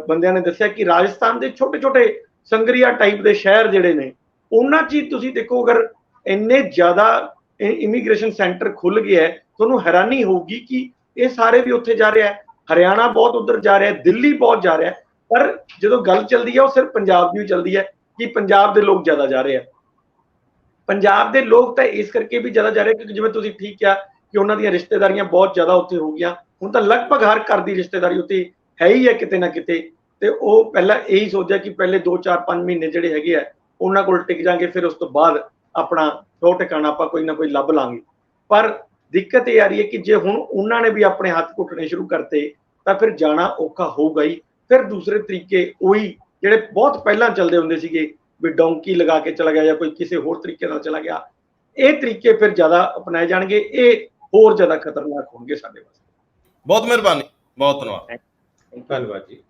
ਬੰਦਿਆਂ ਨੇ ਦੱਸਿਆ ਕਿ ਰਾਜਸਥਾਨ ਦੇ ਛੋਟੇ ਸੰਗਰੀਆ ਟਾਈਪ ਦੇ ਸ਼ਹਿਰ ਜਿਹੜੇ ਨੇ, ਉਹਨਾਂ 'ਚ ਤੁਸੀਂ ਦੇਖੋ, ਅਗਰ ਇੰਨੇ ਜ਼ਿਆਦਾ ਇਮੀਗ੍ਰੇਸ਼ਨ ਸੈਂਟਰ ਖੁੱਲ ਗਿਆ ਹੈ, ਤੁਹਾਨੂੰ ਹੈਰਾਨੀ ਹੋਊਗੀ ਕਿ ਇਹ ਸਾਰੇ ਵੀ ਉੱਥੇ ਜਾ ਰਿਹਾ। ਹਰਿਆਣਾ ਬਹੁਤ ਉੱਧਰ ਜਾ ਰਿਹਾ, ਦਿੱਲੀ ਬਹੁਤ ਜਾ ਰਿਹਾ, ਪਰ ਜਦੋਂ ਗੱਲ ਚੱਲਦੀ ਹੈ ਉਹ ਸਿਰਫ ਪੰਜਾਬ ਦੀ ਚੱਲਦੀ ਹੈ ਕਿ ਪੰਜਾਬ ਦੇ ਲੋਕ ਜ਼ਿਆਦਾ ਜਾ ਰਹੇ ਆ। ਪੰਜਾਬ ਦੇ ਲੋਕ ਤਾਂ ਇਸ ਕਰਕੇ ਵੀ ਜ਼ਿਆਦਾ ਜਾ ਰਹੇ ਕਿਉਂਕਿ ਜਿਵੇਂ ਤੁਸੀਂ ਠੀਕ ਕਿਹਾ ਕਿ ਉਹਨਾਂ ਦੀਆਂ ਰਿਸ਼ਤੇਦਾਰੀਆਂ ਬਹੁਤ ਜ਼ਿਆਦਾ ਉੱਥੇ ਹੋ ਗਈਆਂ। ਹੁਣ ਤਾਂ ਲਗਭਗ ਹਰ ਘਰ ਦੀ ਰਿਸ਼ਤੇਦਾਰੀ ਉੱਥੇ ਹੈ ਹੀ ਹੈ ਕਿਤੇ ਨਾ ਕਿਤੇ। ਤੇ ਉਹ ਪਹਿਲਾਂ ਇਹੀ ਸੋਚਿਆ ਕਿ ਪਹਿਲੇ 2-4-5 ਮਹੀਨੇ ਜਿਹੜੇ ਹੈਗੇ ਆ ਉਹਨਾਂ ਕੋਲ ਟਿਕ ਜਾਾਂਗੇ, ਫਿਰ ਉਸ ਤੋਂ ਬਾਅਦ ਆਪਣਾ ਥੋ ਟਿਕਾਣਾ ਆਪਾਂ ਕੋਈ ਨਾ ਕੋਈ ਲੱਭ ਲਾਂਗੇ। ਪਰ ਦਿੱਕਤ ਇਹ ਆ ਰਹੀ ਹੈ ਕਿ ਜੇ ਹੁਣ ਉਹਨਾਂ ਨੇ ਵੀ ਆਪਣੇ ਹੱਥ ਘੁੱਟਣੇ ਸ਼ੁਰੂ ਕਰਤੇ ਤਾਂ ਫਿਰ ਜਾਣਾ ਔਖਾ ਹੋਊਗਾ ਹੀ। ਫਿਰ ਦੂਸਰੇ ਤਰੀਕੇ ਉਹੀ ਜਿਹੜੇ ਬਹੁਤ ਪਹਿਲਾਂ ਚੱਲਦੇ ਹੁੰਦੇ ਸੀਗੇ ਵੀ ਡੌਂਕੀ ਲਗਾ ਕੇ ਚਲਾ ਗਿਆ ਜਾਂ ਕੋਈ ਕਿਸੇ ਹੋਰ ਤਰੀਕੇ ਨਾਲ ਚਲਾ ਗਿਆ, ਇਹ ਤਰੀਕੇ ਫਿਰ ਜ਼ਿਆਦਾ ਅਪਣਾਏ ਜਾਣਗੇ, ਇਹ ਹੋਰ ਜ਼ਿਆਦਾ ਖਤਰਨਾਕ ਹੋਣਗੇ ਸਾਡੇ ਵਾਸਤੇ। ਬਹੁਤ ਮਿਹਰਬਾਨੀ, ਬਹੁਤ ਧੰਨਵਾਦ। ਧੰਨਵਾਦ ਜੀ।